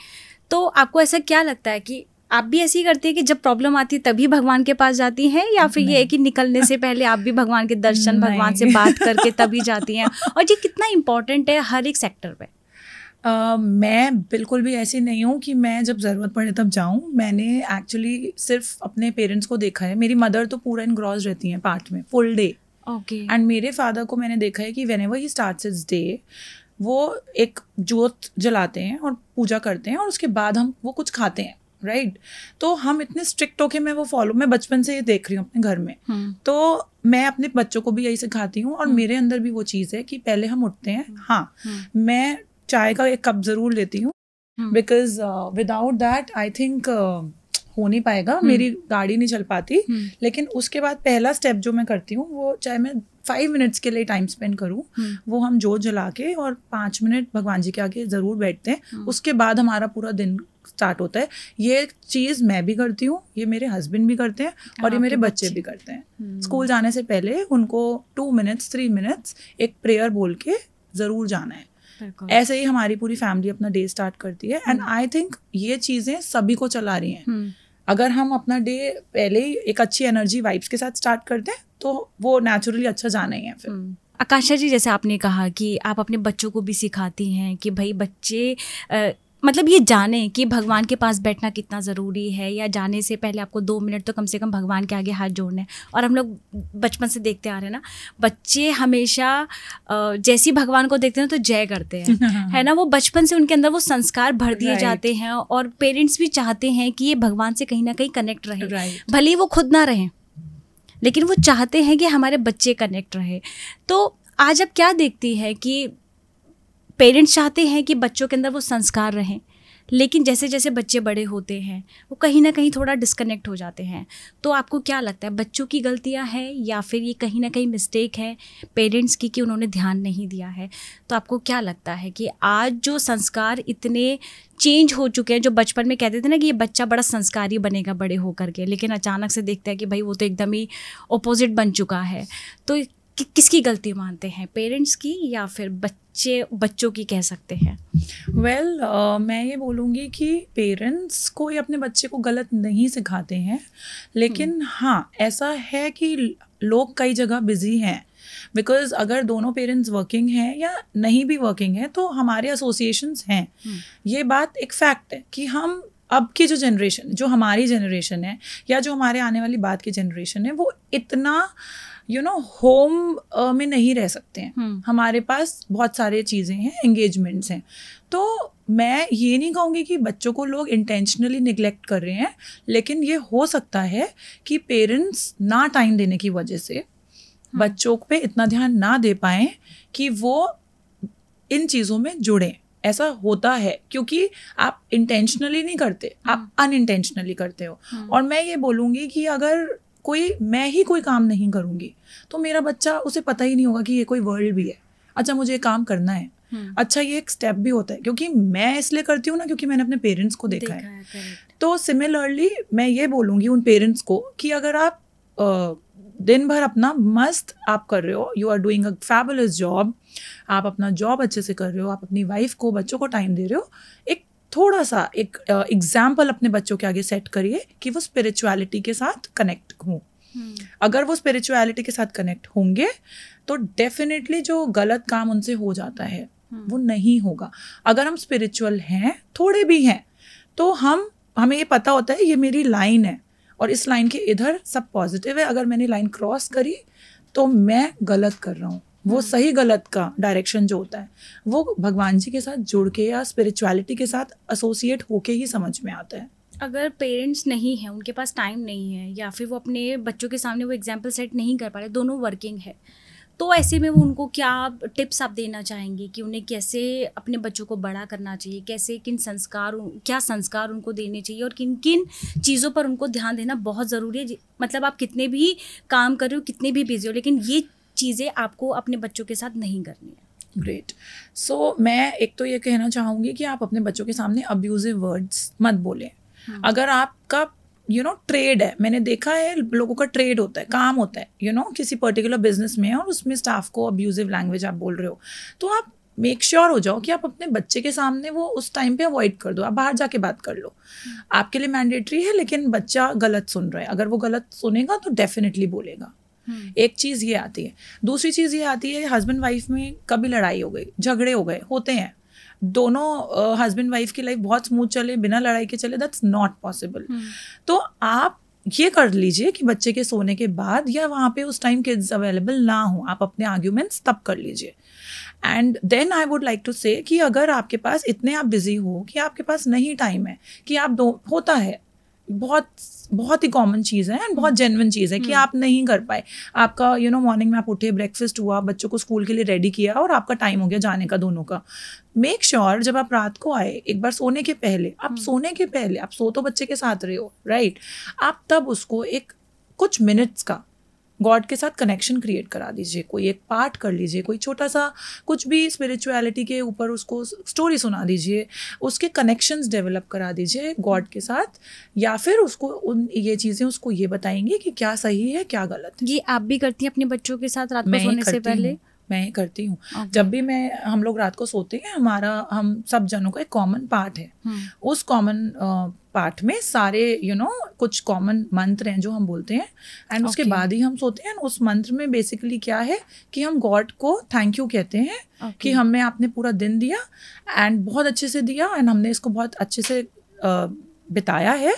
तो आपको ऐसा क्या लगता है कि आप भी ऐसे ही करते हैं कि जब प्रॉब्लम आती है तभी भगवान के पास जाती हैं, या फिर ये है कि निकलने से पहले आप भी भगवान के दर्शन, भगवान से बात करके तभी जाती हैं? और ये कितना इम्पोर्टेंट है हर एक सेक्टर पे? मैं बिल्कुल भी ऐसी नहीं हूँ कि मैं जब ज़रूरत पड़े तब जाऊँ। मैंने एक्चुअली सिर्फ अपने पेरेंट्स को देखा है। मेरी मदर तो पूरा इनग्रॉस रहती हैं पार्ट में, फुल डे। ओके। एंड मेरे फादर को मैंने देखा है कि whenever he starts his day, वो एक जोत जलाते हैं और पूजा करते हैं, और उसके बाद हम वो कुछ खाते हैं, राइट? तो हम इतने स्ट्रिक्ट होके मैं वो फॉलो, मैं बचपन से ये देख रही हूँ अपने घर में। तो मैं अपने बच्चों को भी यही सिखाती हूँ, और मेरे अंदर भी वो चीज़ है कि पहले हम उठते हैं, हाँ, मैं चाय का एक कप ज़रूर लेती हूँ, because without that I think हो नहीं पाएगा, मेरी गाड़ी नहीं चल पाती। लेकिन उसके बाद पहला स्टेप जो मैं करती हूँ, वो चाहे मैं 5 मिनट्स के लिए टाइम स्पेंड करूँ, वो हम जोत जला के और 5 मिनट भगवान जी के आगे ज़रूर बैठते हैं। उसके बाद हमारा पूरा दिन स्टार्ट होता है। ये चीज़ मैं भी करती हूँ, ये मेरे हस्बैंड भी करते हैं, और ये मेरे बच्चे भी करते हैं। स्कूल जाने से पहले उनको 2 मिनट्स 3 मिनट्स एक प्रेयर बोल के ज़रूर जाना है। ऐसे ही हमारी पूरी फैमिली अपना डे स्टार्ट करती है, एंड आई थिंक ये चीज़ें सभी को चला रही हैं। अगर हम अपना डे पहले ही एक अच्छी एनर्जी वाइब्स के साथ स्टार्ट करते हैं तो वो नेचुरली अच्छा जाना ही है फिर। आकाशा जी, जैसे आपने कहा कि आप अपने बच्चों को भी सिखाती हैं कि भाई बच्चे मतलब ये जाने कि भगवान के पास बैठना कितना ज़रूरी है, या जाने से पहले आपको 2 मिनट तो कम से कम भगवान के आगे हाथ जोड़ने हैं। और हम लोग बचपन से देखते आ रहे हैं ना, बच्चे हमेशा जैसी भगवान को देखते हैं तो जय करते हैं, है ना। वो बचपन से उनके अंदर वो संस्कार भर दिए जाते हैं, और पेरेंट्स भी चाहते हैं कि ये भगवान से कहीं ना कहीं कनेक्ट रहे, भले ही वो खुद ना रहें, लेकिन वो चाहते हैं कि हमारे बच्चे कनेक्ट रहे। तो आज आप क्या देखती है कि पेरेंट्स चाहते हैं कि बच्चों के अंदर वो संस्कार रहें, लेकिन जैसे जैसे बच्चे बड़े होते हैं वो कहीं ना कहीं थोड़ा डिस्कनेक्ट हो जाते हैं। तो आपको क्या लगता है, बच्चों की गलतियां हैं या फिर ये कहीं ना कहीं मिस्टेक है पेरेंट्स की कि उन्होंने ध्यान नहीं दिया है? तो आपको क्या लगता है कि आज जो संस्कार इतने चेंज हो चुके हैं, जो बचपन में कहते थे ना कि ये बच्चा बड़ा संस्कारी बनेगा बड़े होकर के, लेकिन अचानक से देखते हैं कि भाई वो तो एकदम ही ऑपोजिट बन चुका है, तो किसकी गलती मानते हैं, पेरेंट्स की या फिर बच्चों की कह सकते हैं? मैं ये बोलूँगी कि पेरेंट्स कोई अपने बच्चे को गलत नहीं सिखाते हैं, लेकिन हाँ ऐसा है कि लोग कई जगह बिजी हैं। बिकॉज अगर दोनों पेरेंट्स वर्किंग हैं या नहीं भी वर्किंग है तो हमारे एसोसिएशंस हैं। ये बात एक फैक्ट है कि हम अब की जो जनरेशन, जो हमारी जनरेशन है या जो हमारे आने वाली बाद की जनरेशन है, वो इतना होम में नहीं रह सकते हैं। हमारे पास बहुत सारे चीज़ें हैं, एंगेजमेंट्स हैं। तो मैं ये नहीं कहूँगी कि बच्चों को लोग इंटेंशनली निगलेक्ट कर रहे हैं, लेकिन ये हो सकता है कि पेरेंट्स ना टाइम देने की वजह से बच्चों पे इतना ध्यान ना दे पाएँ कि वो इन चीज़ों में जुड़ें। ऐसा होता है क्योंकि आप इंटेंशनली नहीं करते, आप अनइंटेंशनली करते हो। और मैं ये बोलूँगी कि अगर मैं ही कोई काम नहीं करूँगी तो मेरा बच्चा, उसे पता ही नहीं होगा कि ये कोई वर्ल्ड भी है। अच्छा मुझे ये काम करना है, अच्छा ये एक स्टेप भी होता है, क्योंकि मैं इसलिए करती हूँ ना क्योंकि मैंने अपने पेरेंट्स को देखा है। तो सिमिलरली मैं ये बोलूँगी उन पेरेंट्स को कि अगर आप दिन भर अपना मस्त आप कर रहे हो, you are doing a fabulous job, आप अपना जॉब अच्छे से कर रहे हो, आप अपनी वाइफ को, बच्चों को टाइम दे रहे हो, एक थोड़ा सा एक एग्जाम्पल अपने बच्चों के आगे सेट करिए कि वो स्पिरिचुअलिटी के साथ कनेक्ट हों। अगर वो स्पिरिचुअलिटी के साथ कनेक्ट होंगे तो डेफिनेटली जो गलत काम उनसे हो जाता है वो नहीं होगा। अगर हम स्पिरिचुअल हैं, थोड़े भी हैं, तो हमें ये पता होता है ये मेरी लाइन है और इस लाइन के इधर सब पॉजिटिव है, अगर मैंने लाइन क्रॉस करी तो मैं गलत कर रहा हूँ। वो सही गलत का डायरेक्शन जो होता है वो भगवान जी के साथ जुड़ के या स्पिरिचुअलिटी के साथ एसोसिएट होके ही समझ में आता है। अगर पेरेंट्स नहीं हैं, उनके पास टाइम नहीं है, या फिर वो अपने बच्चों के सामने वो एग्जाम्पल सेट नहीं कर पा रहे, दोनों वर्किंग है, तो ऐसे में वो उनको क्या टिप्स आप देना चाहेंगे कि उन्हें कैसे अपने बच्चों को बड़ा करना चाहिए, कैसे क्या संस्कार उनको देने चाहिए और किन किन चीज़ों पर उनको ध्यान देना बहुत ज़रूरी है? मतलब आप कितने भी काम कर रहे हो, कितने भी बिजी हो, लेकिन ये चीज़ें आपको अपने बच्चों के साथ नहीं करनी है। ग्रेट। सो मैं एक तो ये कहना चाहूँगी कि आप अपने बच्चों के सामने अब्यूजिव वर्ड्स मत बोलें। अगर आपका ट्रेड है, मैंने देखा है लोगों का ट्रेड होता है, काम होता है, किसी पर्टिकुलर बिजनेस में है और उसमें स्टाफ को अब्यूजिव लैंग्वेज आप बोल रहे हो, तो आप मेक श्योर हो जाओ कि आप अपने बच्चे के सामने वो उस टाइम पे अवॉइड कर दो, आप बाहर जाके बात कर लो। आपके लिए मैंडेटरी है, लेकिन बच्चा गलत सुन रहा है, अगर वो गलत सुनेगा तो डेफिनेटली बोलेगा। एक चीज़ ये आती है। दूसरी चीज़ ये आती है, हस्बैंड वाइफ में कभी लड़ाई हो गई, झगड़े हो गए, होते हैं, दोनों हस्बैंड वाइफ की लाइफ बहुत स्मूथ चले, बिना लड़ाई के चले, दैट्स नॉट पॉसिबल। तो आप ये कर लीजिए कि बच्चे के सोने के बाद या वहाँ पे उस टाइम किड्स अवेलेबल ना हो, आप अपने आर्ग्यूमेंट्स तब कर लीजिए। And then I would like to say कि अगर आपके पास इतने आप बिजी हो कि आपके पास नहीं टाइम है कि आप होता है, बहुत ही कॉमन चीज़ है एंड बहुत जेन्युइन चीज़ है कि आप नहीं कर पाए, आपका मॉर्निंग में आप उठे, ब्रेकफास्ट हुआ, बच्चों को स्कूल के लिए रेडी किया और आपका टाइम हो गया जाने का, दोनों का। मेक श्योर जब आप रात को आए, एक बार सोने के पहले, आप सो तो बच्चे के साथ रहे हो, राइट, आप तब उसको एक कुछ मिनट्स का गॉड के साथ कनेक्शन क्रिएट करा दीजिए, कोई एक पार्ट कर लीजिए, कोई छोटा सा कुछ भी स्पिरिचुअलिटी के ऊपर उसको स्टोरी सुना दीजिए, उसके कनेक्शंस डेवलप करा दीजिए गॉड के साथ, या फिर उसको ये चीज़ें उसको ये बताएंगे कि क्या सही है क्या गलत है। ये आप भी करती हैं अपने बच्चों के साथ रात को सोने से पहले? मैं करती हूँ। Okay. जब भी हम लोग रात को सोते हैं, हम सब जनों का एक कॉमन पार्ट है। उस कॉमन पार्ट में सारे कुछ कॉमन मंत्र हैं जो हम बोलते हैं, एंड उसके बाद ही हम सोते हैं। उस मंत्र में बेसिकली क्या है कि हम गॉड को थैंक यू कहते हैं कि हमें आपने पूरा दिन दिया एंड बहुत अच्छे से दिया, एंड हमने इसको बहुत अच्छे से बिताया है।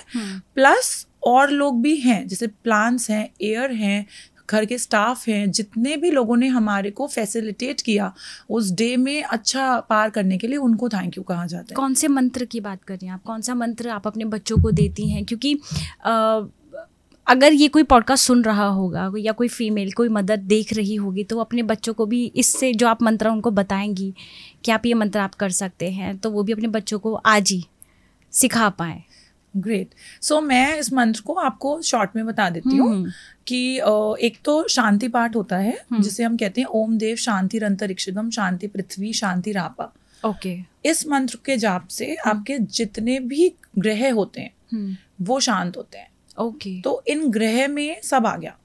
प्लस और लोग भी हैं, जैसे प्लांट्स हैं, एयर हैं, घर के स्टाफ हैं, जितने भी लोगों ने हमारे को फैसिलिटेट किया उस डे में अच्छा पार करने के लिए, उनको थैंक यू कहा जाता है। कौन से मंत्र की बात कर रही हैं आप? कौन सा मंत्र आप अपने बच्चों को देती हैं? क्योंकि अगर ये कोई पॉडकास्ट सुन रहा होगा या कोई फीमेल, कोई मदर देख रही होगी, तो अपने बच्चों को भी इससे जो आप मंत्र उनको बताएंगी कि आप ये मंत्र आप कर सकते हैं, तो वो भी अपने बच्चों को आज ही सिखा पाए। ग्रेट। सो मैं इस मंत्र को आपको शॉर्ट में बता देती हूँ कि एक तो शांति पाठ होता है जिसे हम कहते हैं ओम देव शांतिरंतरिक्षगम शांति पृथ्वी शांति रापा। ओके। इस मंत्र के जाप से आपके जितने भी ग्रह होते हैं वो शांत होते हैं। ओके। तो इन ग्रह में सब आ गया,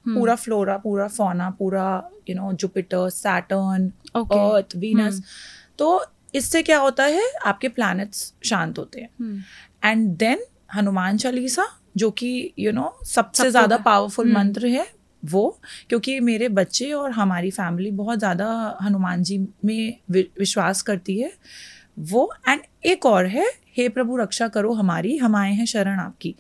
पूरा फ्लोरा, पूरा फौना, पूरा जुपिटर, सैटर्न, अर्थ, वीनस। तो इससे क्या होता है, आपके प्लैनेट्स शांत होते हैं। एंड देन हनुमान चालीसा, जो कि सबसे ज़्यादा पावरफुल मंत्र है वो, क्योंकि मेरे बच्चे और हमारी फैमिली बहुत ज़्यादा हनुमान जी में विश्वास करती है वो। एंड एक और है, हे प्रभु रक्षा करो हमारी, हम आए हैं शरण आपकी।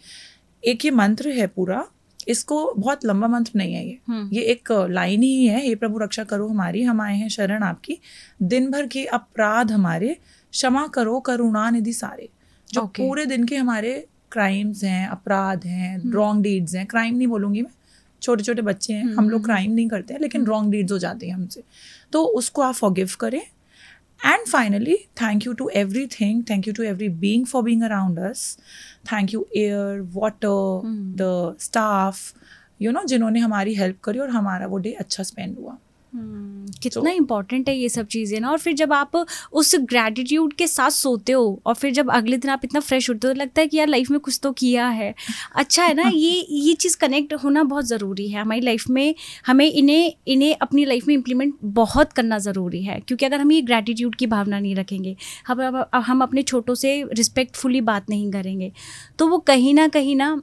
एक ये मंत्र है पूरा, इसको बहुत लंबा मंत्र नहीं है ये एक लाइन ही है, हे प्रभु रक्षा करो हमारी, हम आए हैं शरण आपकी, दिन भर के अपराध हमारे क्षमा करो करुणा निधि सारे। जो पूरे दिन के हमारे क्राइम्स हैं, अपराध हैं, रॉन्ग डीड्स हैं, क्राइम नहीं बोलूँगी मैं, छोटे छोटे बच्चे हैं, हम लोग क्राइम नहीं करते हैं, लेकिन रॉन्ग डीड्स हो जाती हैं हमसे, तो उसको आप फॉरगिव करें। And finally thank you to everything, thank you to every being for being around us, thank you air, water, the staff, जिन्होंने हमारी हेल्प करी और हमारा वो डे अच्छा स्पेंड हुआ। कितना इम्पोर्टेंट है ये सब चीज़ें ना। और फिर जब आप उस ग्रैटिट्यूड के साथ सोते हो और फिर जब अगले दिन आप इतना फ्रेश उठते हो, तो लगता है कि यार लाइफ में कुछ तो किया है। अच्छा है ना, ये चीज़ कनेक्ट होना बहुत ज़रूरी है हमारी लाइफ में। हमें इन्हें अपनी लाइफ में इम्प्लीमेंट बहुत करना ज़रूरी है, क्योंकि अगर हम ये ग्रैटिट्यूड की भावना नहीं रखेंगे, हम अपने छोटों से रिस्पेक्टफुली बात नहीं करेंगे, तो वो कहीं ना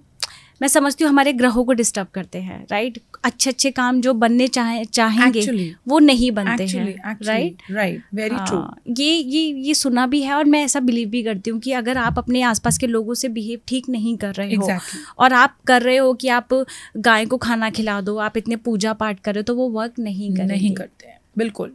मैं समझती हूँ हमारे ग्रहों को डिस्टर्ब करते हैं, राइट। अच्छे काम जो बनने चाहेंगे वो नहीं बनते हैं, राइट। Very true. ये सुना भी है और मैं ऐसा बिलीव भी करती हूँ कि अगर आप अपने आसपास के लोगों से बिहेव ठीक नहीं कर रहे हो और आप कर रहे हो कि आप गाय को खाना खिला दो, आप इतने पूजा पाठ कर रहे हो, तो वो वर्क नहीं करते हैं। बिल्कुल।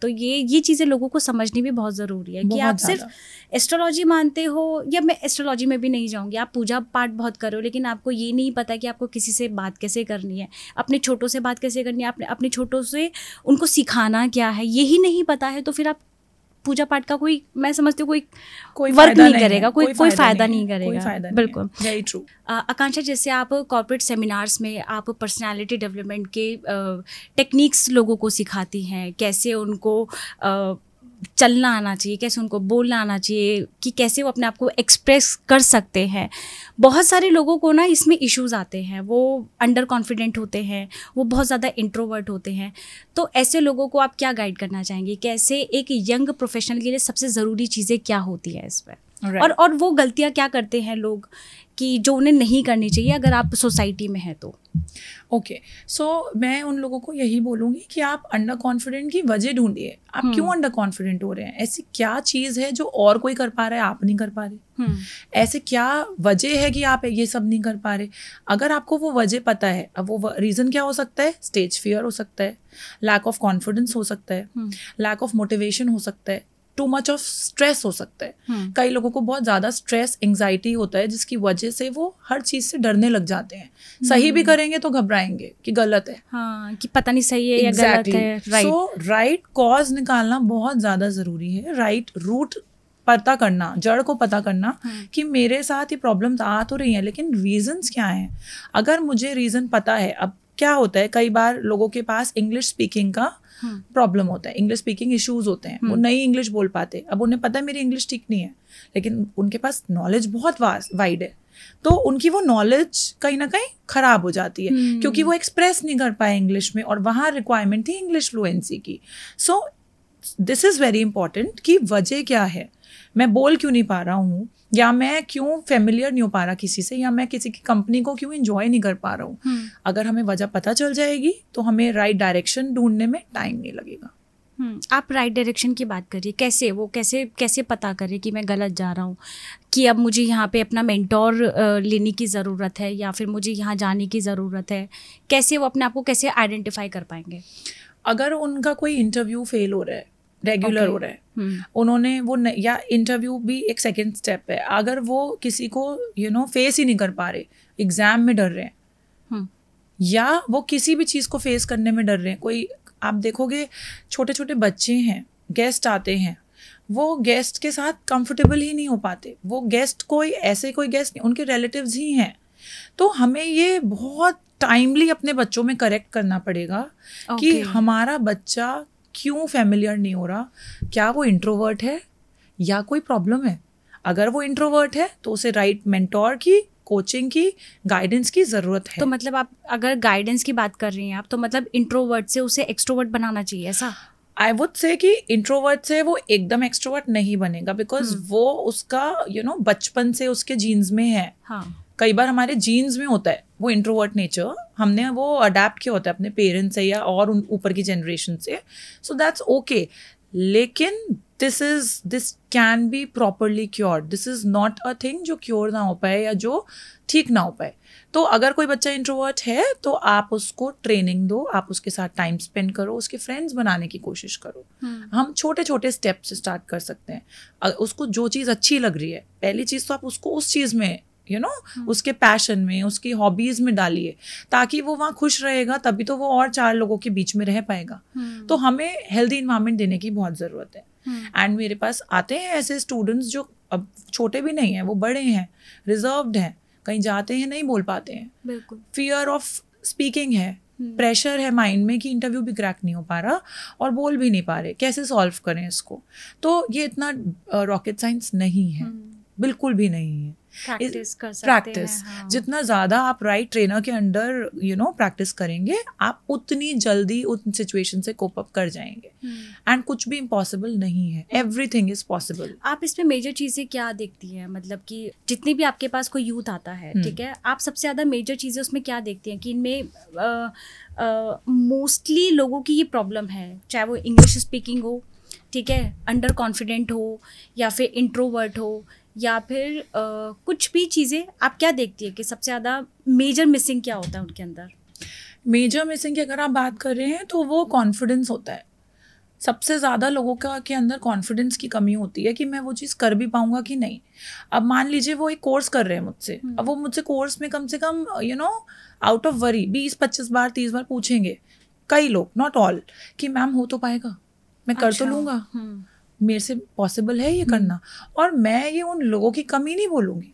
तो ये चीज़ें लोगों को समझनी भी बहुत ज़रूरी है कि आप सिर्फ एस्ट्रोलॉजी मानते हो, या मैं एस्ट्रोलॉजी में भी नहीं जाऊंगी, आप पूजा पाठ बहुत करो, लेकिन आपको ये नहीं पता कि आपको किसी से बात कैसे करनी है, अपने छोटों से बात कैसे करनी है, अपने छोटों से उनको सिखाना क्या है, यही नहीं पता है, तो फिर आप पूजा पाठ का मैं समझती हूँ कोई वर्क नहीं करेगा, कोई फायदा नहीं करेगा। बिल्कुल, वेरी ट्रू। आकांक्षा, जैसे आप कॉर्पोरेट सेमिनार्स में आप पर्सनालिटी डेवलपमेंट के टेक्निक्स लोगों को सिखाती हैं, कैसे उनको चलना आना चाहिए, कैसे उनको बोलना आना चाहिए, कि कैसे वो अपने आप को एक्सप्रेस कर सकते हैं। बहुत सारे लोगों को ना इसमें इश्यूज आते हैं, वो अंडर कॉन्फिडेंट होते हैं, वो बहुत ज़्यादा इंट्रोवर्ट होते हैं। तो ऐसे लोगों को आप क्या गाइड करना चाहेंगे? कैसे एक यंग प्रोफेशनल के लिए सबसे ज़रूरी चीज़ें क्या होती है इस पर? और वो गलतियाँ क्या करते हैं लोग कि जो उन्हें नहीं करनी चाहिए अगर आप सोसाइटी में हैं तो? ओके, सो मैं उन लोगों को यही बोलूँगी कि आप अंडर कॉन्फिडेंट की वजह ढूंढिए। आप क्यों अंडर कॉन्फिडेंट हो रहे हैं? ऐसी क्या चीज़ है जो और कोई कर पा रहा है, आप नहीं कर पा रहे? ऐसे क्या वजह है कि आप ये सब नहीं कर पा रहे? अगर आपको वो वजह पता है, अब वो रीज़न क्या हो सकता है? स्टेज फियर हो सकता है, लैक ऑफ कॉन्फिडेंस हो सकता है, लैक ऑफ मोटिवेशन हो सकता है, टू मच ऑफ स्ट्रेस हो सकता है। कई लोगों को बहुत ज़्यादा स्ट्रेस, एंग्जाइटी होता है, जिसकी वजह से वो हर चीज़ से डरने लग जाते हैं। सही भी करेंगे तो घबराएंगे कि गलत है, कि पता नहीं सही है या गलत है। सो राइट कॉज निकालना बहुत ज़्यादा ज़रूरी है। राइट रूट पता करना, जड़ को पता करना कि मेरे साथ ये प्रॉब्लम्स आ तो रही हैं, लेकिन रीजंस क्या हैं। अगर मुझे रीज़न पता है, अब क्या होता है, कई बार लोगों के पास इंग्लिश स्पीकिंग का प्रॉब्लम होता है, इंग्लिश स्पीकिंग इश्यूज होते हैं, वो नई इंग्लिश बोल पाते, अब उन्हें पता है मेरी इंग्लिश ठीक नहीं है, लेकिन उनके पास नॉलेज बहुत वाइड है, तो उनकी वो नॉलेज कहीं ना कहीं खराब हो जाती है क्योंकि वो एक्सप्रेस नहीं कर पाए इंग्लिश में, और वहाँ रिक्वायरमेंट थी इंग्लिश फ्लुएंसी की. So this is very important कि वजह क्या है, मैं बोल क्यों नहीं पा रहा हूँ, या मैं क्यों फेमिलियर नहीं हो पा रहा किसी से, या मैं किसी की कंपनी को क्यों एंजॉय नहीं कर पा रहा हूँ. अगर हमें वजह पता चल जाएगी तो हमें राइट डायरेक्शन ढूंढने में टाइम नहीं लगेगा. आप राइट डायरेक्शन की बात करिए, कैसे पता करें कि मैं गलत जा रहा हूँ, कि अब मुझे यहाँ पे अपना मेंटोर लेने की ज़रूरत है या फिर मुझे यहाँ जाने की ज़रूरत है, कैसे वो अपने आप को कैसे आइडेंटिफाई कर पाएंगे? अगर उनका कोई इंटरव्यू फेल हो रहा है, रेगुलर हो रहा है, उन्होंने वो या इंटरव्यू भी एक सेकेंड स्टेप है, अगर वो किसी को फेस ही नहीं कर पा रहे, एग्जाम में डर रहे हैं, या वो किसी भी चीज़ को फेस करने में डर रहे हैं, कोई आप देखोगे छोटे छोटे बच्चे हैं, गेस्ट आते हैं, वो गेस्ट के साथ कंफर्टेबल ही नहीं हो पाते, वो गेस्ट कोई गेस्ट नहीं, उनके रिलेटिव्स ही हैं. तो हमें ये बहुत टाइमली अपने बच्चों में करेक्ट करना पड़ेगा कि हमारा बच्चा क्यों फैमिलियर नहीं हो रहा, क्या वो इंट्रोवर्ट है या कोई प्रॉब्लम है. अगर वो इंट्रोवर्ट है तो उसे राइट मेंटोर की, कोचिंग की, गाइडेंस की ज़रूरत है. तो मतलब आप अगर गाइडेंस की बात कर रही हैं आप, तो मतलब इंट्रोवर्ट से उसे एक्सट्रोवर्ट बनाना चाहिए, ऐसा? आई वुड से कि इंट्रोवर्ट से वो एकदम एक्सट्रोवर्ट नहीं बनेगा, बिकॉज वो उसका बचपन से उसके जीन्स में है. कई बार हमारे जीन्स में होता है वो इंट्रोवर्ट नेचर, हमने वो अडेप्ट किया होता है अपने पेरेंट्स से या और ऊपर की जनरेशन से, सो दैट्स ओके. लेकिन this can be properly cured. This is not a thing जो क्योर ना हो पाए या जो ठीक ना हो पाए. तो अगर कोई बच्चा इंट्रोवर्ट है तो आप उसको ट्रेनिंग दो, आप उसके साथ टाइम स्पेंड करो, उसके फ्रेंड्स बनाने की कोशिश करो. हम छोटे छोटे स्टेप से स्टार्ट कर सकते हैं. उसको जो चीज़ अच्छी लग रही है, पहली चीज़ तो आप उसको उस चीज़ में उसके पैशन में, उसकी हॉबीज में डालिए, ताकि वो वहाँ खुश रहेगा, तभी तो वो और 4 लोगों के बीच में रह पाएगा. तो हमें हेल्दी इन्वायरमेंट देने की बहुत ज़रूरत है. एंड मेरे पास आते हैं ऐसे स्टूडेंट्स जो अब छोटे भी नहीं हैं, वो बड़े हैं, रिजर्व्ड हैं, कहीं जाते हैं नहीं बोल पाते हैं, बिल्कुल फियर ऑफ स्पीकिंग है, प्रेशर है माइंड में कि इंटरव्यू भी क्रैक नहीं हो पा रहा और बोल भी नहीं पा रहे, कैसे सॉल्व करें इसको. तो ये इतना रॉकेट साइंस नहीं है, बिल्कुल भी नहीं है. प्रैक्टिस कर सकते हैं. हाँ. जितना ज़्यादा आप राइट ट्रेनर के अंडर प्रैक्टिस करेंगे, आप उतनी जल्दी उन सिचुएशन से कोप अप कर जाएंगे. एंड कुछ भी इम्पॉसिबल नहीं है, एवरीथिंग इज पॉसिबल. आप इसमें मेजर चीज़ें क्या देखती हैं, मतलब कि जितनी भी आपके पास कोई यूथ आता है, ठीक है, आप सबसे ज़्यादा मेजर चीज़ें उसमें क्या देखती हैं कि इनमें मोस्टली लोगों की ये प्रॉब्लम है, चाहे वो इंग्लिश स्पीकिंग हो, ठीक है, अंडर कॉन्फिडेंट हो, या फिर इंट्रोवर्ट हो, या फिर कुछ भी चीज़ें, आप क्या देखती है कि सबसे ज़्यादा मेजर मिसिंग क्या होता है उनके अंदर? मेजर मिसिंग की अगर आप बात कर रहे हैं तो वो कॉन्फिडेंस होता है. सबसे ज़्यादा लोगों के अंदर कॉन्फिडेंस की कमी होती है कि मैं वो चीज़ कर भी पाऊँगा कि नहीं. अब मान लीजिए वो एक कोर्स कर रहे हैं मुझसे, अब वो मुझसे कोर्स में कम से कम आउट ऑफ वरी 20-25 बार 30 बार पूछेंगे कई लोग, नॉट ऑल, कि मैम हो तो पाएगा, मैं कर तो लूँगा, मेरे से पॉसिबल है ये करना. और मैं ये उन लोगों की कमी नहीं बोलूँगी,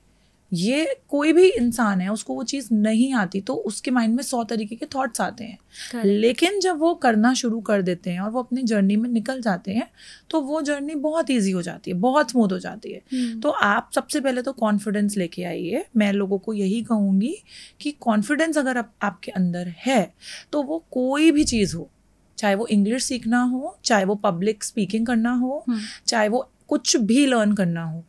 ये कोई भी इंसान है उसको वो चीज़ नहीं आती तो उसके माइंड में 100 तरीके के थॉट्स आते हैं. लेकिन जब वो करना शुरू कर देते हैं और वो अपनी जर्नी में निकल जाते हैं तो वो जर्नी बहुत ईजी हो जाती है, बहुत स्मूथ हो जाती है. तो आप सबसे पहले तो कॉन्फिडेंस लेके आइए. मैं लोगों को यही कहूँगी कि कॉन्फिडेंस अगर आपके अंदर है तो वो कोई भी चीज़ हो, चाहे वो इंग्लिश सीखना हो, चाहे वो पब्लिक स्पीकिंग करना हो, चाहे वो कुछ भी लर्न करना हो,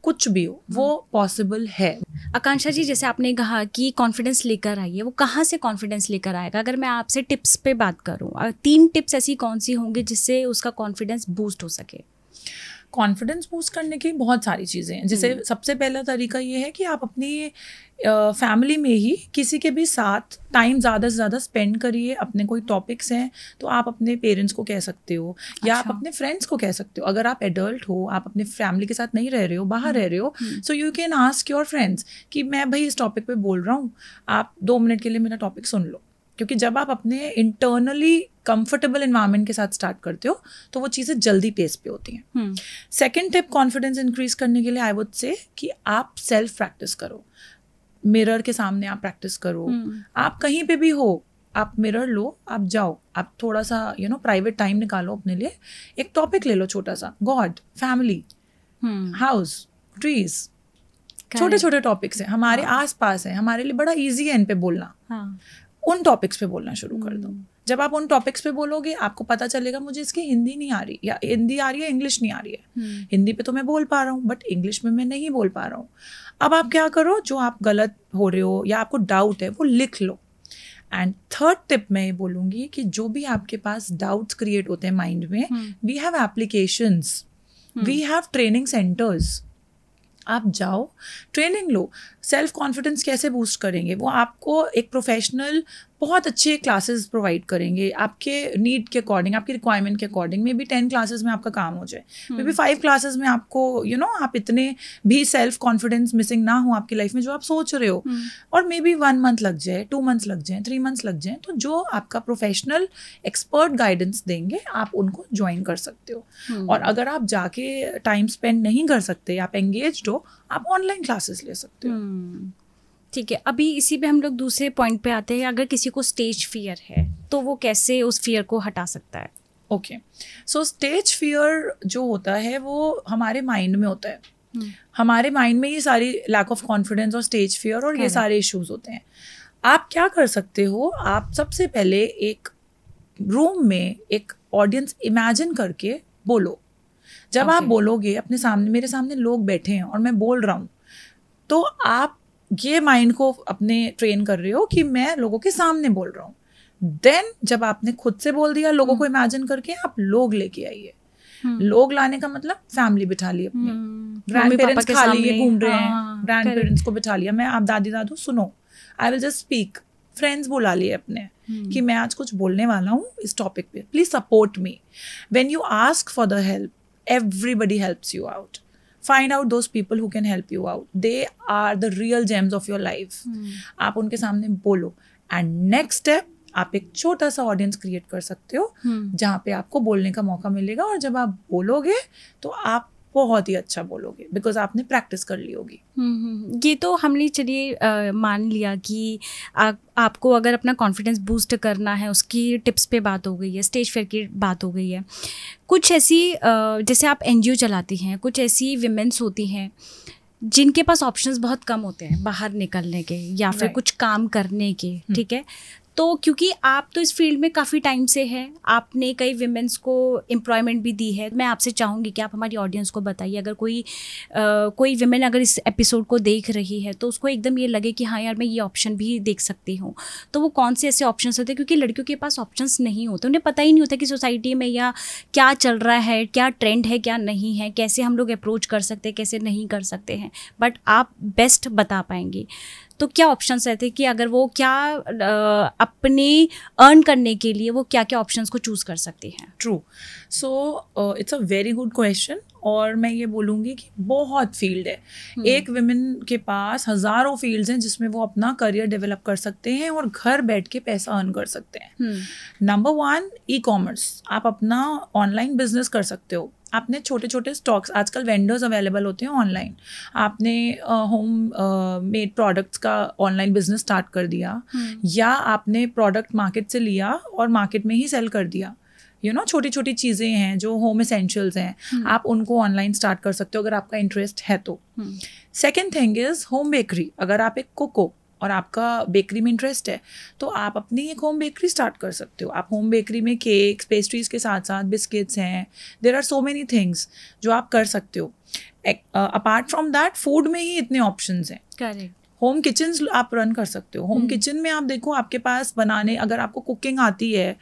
कुछ भी हो, वो पॉसिबल है. आकांक्षा जी, जैसे आपने कहा कि कॉन्फिडेंस लेकर आइए, वो कहाँ से कॉन्फिडेंस लेकर आएगा? अगर मैं आपसे टिप्स पे बात करूँ, 3 टिप्स ऐसी कौन सी होंगी जिससे उसका कॉन्फिडेंस बूस्ट हो सके? कॉन्फिडेंस बूस्ट करने की बहुत सारी चीज़ें हैं. जैसे सबसे पहला तरीका ये है कि आप अपनी फैमिली में ही किसी के भी साथ टाइम ज़्यादा से ज़्यादा स्पेंड करिए. अपने कोई टॉपिक्स हैं तो आप अपने पेरेंट्स को कह सकते हो, या आप अपने फ्रेंड्स को कह सकते हो. अगर आप एडल्ट हो, आप अपने फैमिली के साथ नहीं रह रहे हो, बाहर रह रहे हो, so you can ask your friends कि मैं भाई इस टॉपिक पे बोल रहा हूँ, आप 2 मिनट के लिए मेरा टॉपिक सुन लो. क्योंकि जब आप अपने इंटरनली कंफर्टेबल एनवायरनमेंट के साथ स्टार्ट करते हो तो वो चीज़ें जल्दी पेस पे होती हैं. सेकेंड टिप कॉन्फिडेंस इंक्रीज करने के लिए आई वुड से कि आप सेल्फ प्रैक्टिस करो. मिरर के सामने आप प्रैक्टिस करो. आप कहीं पे भी हो, आप मिरर लो, आप जाओ, आप थोड़ा सा प्राइवेट टाइम निकालो अपने लिए, एक टॉपिक ले लो छोटा सा, गॉड, फैमिली, हाउस, ट्रीज, छोटे छोटे टॉपिक्स हैं हमारे आसपास है, हमारे लिए बड़ा इजी है इन पे बोलना। उन टॉपिक्स पे बोलना शुरू कर दो। जब आप उन टॉपिक्स पे बोलोगे आपको पता चलेगा मुझे इसकी हिंदी नहीं आ रही, या हिंदी आ रही है इंग्लिश नहीं आ रही है। हिंदी पे तो मैं बोल पा रहा हूँ बट इंग्लिश में मैं नहीं बोल पा रहा हूँ। अब आप क्या करो, जो आप गलत हो रहे हो या आपको डाउट है वो लिख लो। एंड थर्ड टिप मैं ये बोलूँगी कि जो भी आपके पास डाउट्स क्रिएट होते हैं माइंड में, we have applications, we have training centers, आप जाओ ट्रेनिंग लो। सेल्फ कॉन्फिडेंस कैसे बूस्ट करेंगे, वो आपको एक प्रोफेशनल बहुत अच्छे क्लासेस प्रोवाइड करेंगे आपके नीड के अकॉर्डिंग, आपकी रिक्वायरमेंट के अकॉर्डिंग। मे बी 10 क्लासेस में आपका काम हो जाए, मे बी 5 क्लासेस में आपको आप इतने भी सेल्फ कॉन्फिडेंस मिसिंग ना हो आपकी लाइफ में जो आप सोच रहे हो। और मे बी 1 मंथ लग जाए, 2 मंथ्स लग जाए, 3 मंथ्स लग जाए, तो जो आपका प्रोफेशनल एक्सपर्ट गाइडेंस देंगे आप उनको ज्वाइन कर सकते हो। और अगर आप जाके टाइम स्पेंड नहीं कर सकते, आप एंगेज्ड हो, आप ऑनलाइन क्लासेस ले सकते हो। ठीक है, अभी इसी पे हम लोग दूसरे पॉइंट पे आते हैं। अगर किसी को स्टेज फियर है तो वो कैसे उस फियर को हटा सकता है? ओके, सो स्टेज फियर जो होता है वो हमारे माइंड में होता है। हमारे माइंड में ये सारी लैक ऑफ कॉन्फिडेंस और स्टेज फियर और ये सारे इश्यूज होते हैं। आप क्या कर सकते हो, आप सबसे पहले एक रूम में एक ऑडियंस इमेजिन करके बोलो। जब आप बोलोगे अपने सामने, मेरे सामने लोग बैठे हैं और मैं बोल रहा हूँ, तो आप ये माइंड को अपने ट्रेन कर रहे हो कि मैं लोगों के सामने बोल रहा हूँ। देन जब आपने खुद से बोल दिया लोगों को इमेजिन करके, आप लोग लेके आइए। लोग लाने का मतलब फैमिली बिठा ली अपनी, ग्रैंड पेरेंट्स खा लिए घूम रहे हैं, ग्रैंड पेरेंट्स को बिठा लिया, मैं आप दादी दादू सुनो, I will just speak. Friends बुला लिए अपने कि मैं आज कुछ बोलने वाला हूँ इस टॉपिक पे, please support me. When you ask for the help, everybody helps you out. Find out those people who can help you out. They are the real gems of your life. आप उनके सामने बोलो। And next step, आप एक छोटा सा audience create कर सकते हो जहाँ पे आपको बोलने का मौका मिलेगा। और जब आप बोलोगे तो आप बहुत ही अच्छा बोलोगे, बिकॉज आपने प्रैक्टिस कर ली होगी। ये तो हमने चलिए मान लिया कि आपको अगर अपना कॉन्फिडेंस बूस्ट करना है, उसकी टिप्स पे बात हो गई है, स्टेज फेयर की बात हो गई है। कुछ ऐसी जैसे आप NGO चलाती हैं, कुछ ऐसी विमेंस होती हैं जिनके पास ऑप्शंस बहुत कम होते हैं बाहर निकलने के या फिर कुछ काम करने के, ठीक है। तो क्योंकि आप तो इस फील्ड में काफ़ी टाइम से हैं, आपने कई विमेंस को एम्प्लॉयमेंट भी दी है। मैं आपसे चाहूँगी कि आप हमारी ऑडियंस को बताइए, अगर कोई विमेन अगर इस एपिसोड को देख रही है तो उसको एकदम ये लगे कि हाँ यार मैं ये ऑप्शन भी देख सकती हूँ, तो वो कौन से ऐसे ऑप्शंस होते हैं? क्योंकि लड़कियों के पास ऑप्शंस नहीं होते, उन्हें पता ही नहीं होता कि सोसाइटी में या क्या चल रहा है, क्या ट्रेंड है, क्या नहीं है, कैसे हम लोग अप्रोच कर सकते हैं, कैसे नहीं कर सकते हैं। बट आप बेस्ट बता पाएंगी। तो क्या ऑप्शंस रहते हैं कि अगर वो क्या अपने अर्न करने के लिए वो क्या क्या ऑप्शंस को चूज़ कर सकती हैं? True, so it's a very good question. और मैं ये बोलूँगी कि बहुत फील्ड है। एक विमेन के पास हज़ारों फील्ड्स हैं जिसमें वो अपना करियर डेवलप कर सकते हैं और घर बैठ के पैसा अर्न कर सकते हैं। Number 1, e-commerce. आप अपना ऑनलाइन बिजनेस कर सकते हो। आपने छोटे छोटे स्टॉक्स, आजकल वेंडर्स अवेलेबल होते हैं ऑनलाइन, आपने होम मेड प्रोडक्ट्स का ऑनलाइन बिजनेस स्टार्ट कर दिया, या आपने प्रोडक्ट मार्केट से लिया और मार्केट में ही सेल कर दिया। छोटी छोटी चीज़ें हैं जो होम एसेंशियल्स हैं, आप उनको ऑनलाइन स्टार्ट कर सकते हो अगर आपका इंटरेस्ट है तो। Second thing is home bakery. अगर आप एक कुक हो और आपका बेकरी में इंटरेस्ट है तो आप अपनी एक होम बेकरी स्टार्ट कर सकते हो। आप होम बेकरी में केक्स, पेस्ट्रीज के साथ साथ बिस्किट्स हैं, there are so many things जो आप कर सकते हो। अपार्ट फ्रॉम दैट फूड में ही इतने ऑप्शंस हैं। करेक्ट। होम किचन आप रन कर सकते हो। होम किचन में आप देखो, आपके पास बनाने, अगर आपको कुकिंग आती है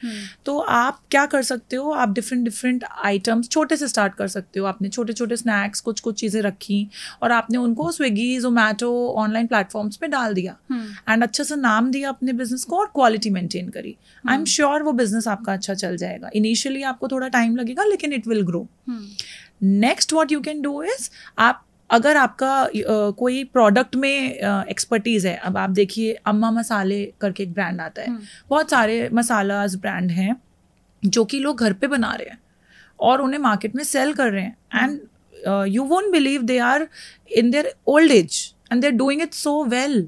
तो आप क्या कर सकते हो, आप डिफरेंट आइटम्स छोटे से स्टार्ट कर सकते हो। आपने छोटे छोटे स्नैक्स कुछ चीज़ें रखी और आपने उनको स्विगी, जोमेटो, ऑनलाइन प्लेटफॉर्म्स पे डाल दिया एंड अच्छा सा नाम दिया अपने बिजनेस को और क्वालिटी मेंटेन करी। आई एम श्योर वो बिजनेस आपका अच्छा चल जाएगा। इनिशियली आपको थोड़ा टाइम लगेगा लेकिन it will grow. Next what you can do is, आप अगर आपका कोई प्रोडक्ट में एक्सपर्टीज़ है, अब आप देखिए अम्मा मसाले करके एक ब्रांड आता है, बहुत सारे मसालाज ब्रांड हैं जो कि लोग घर पे बना रहे हैं और उन्हें मार्केट में सेल कर रहे हैं and you won't believe they are in their old age and they are doing it so well.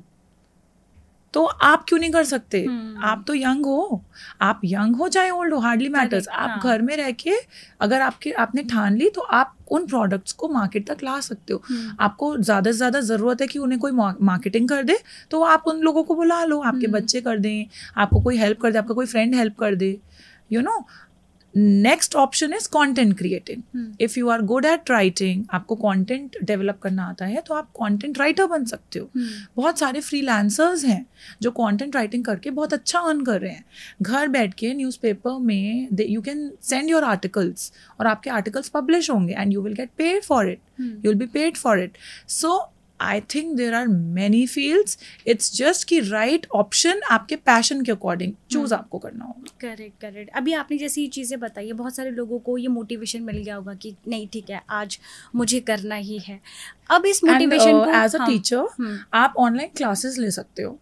तो आप क्यों नहीं कर सकते? आप तो यंग हो, आप यंग हो चाहे ओल्ड हो, हार्डली मैटर्स। आप घर में रह के अगर आपने ठान ली तो आप उन प्रोडक्ट्स को मार्केट तक ला सकते हो। आपको ज़्यादा से ज़्यादा ज़रूरत है कि उन्हें कोई मार्केटिंग कर दे, तो आप उन लोगों को बुला लो, आपके बच्चे कर दें, आपको कोई हेल्प कर दे, आपका कोई फ्रेंड हेल्प कर दे, you know. Next option is content creating. If you are good at writing, आपको कंटेंट डेवलप करना आता है, तो आप कंटेंट राइटर बन सकते हो। बहुत सारे फ्रीलांसर्स हैं जो कंटेंट राइटिंग करके बहुत अच्छा अर्न कर रहे हैं। घर बैठ के न्यूज़पेपर में you can send your articles, और आपके आर्टिकल्स पब्लिश होंगे and you will get paid for it, you will be paid for it. So I think there are many fields. It's just कि right option आपके passion के according choose आपको करना होगा। Correct. अभी आपने जैसी चीज़ें बताई है, बहुत सारे लोगों को ये मोटिवेशन मिल गया होगा कि नहीं ठीक है, आज मुझे करना ही है। अब इस मोटिवेशन को एज अ टीचर आप ऑनलाइन क्लासेस ले सकते हो।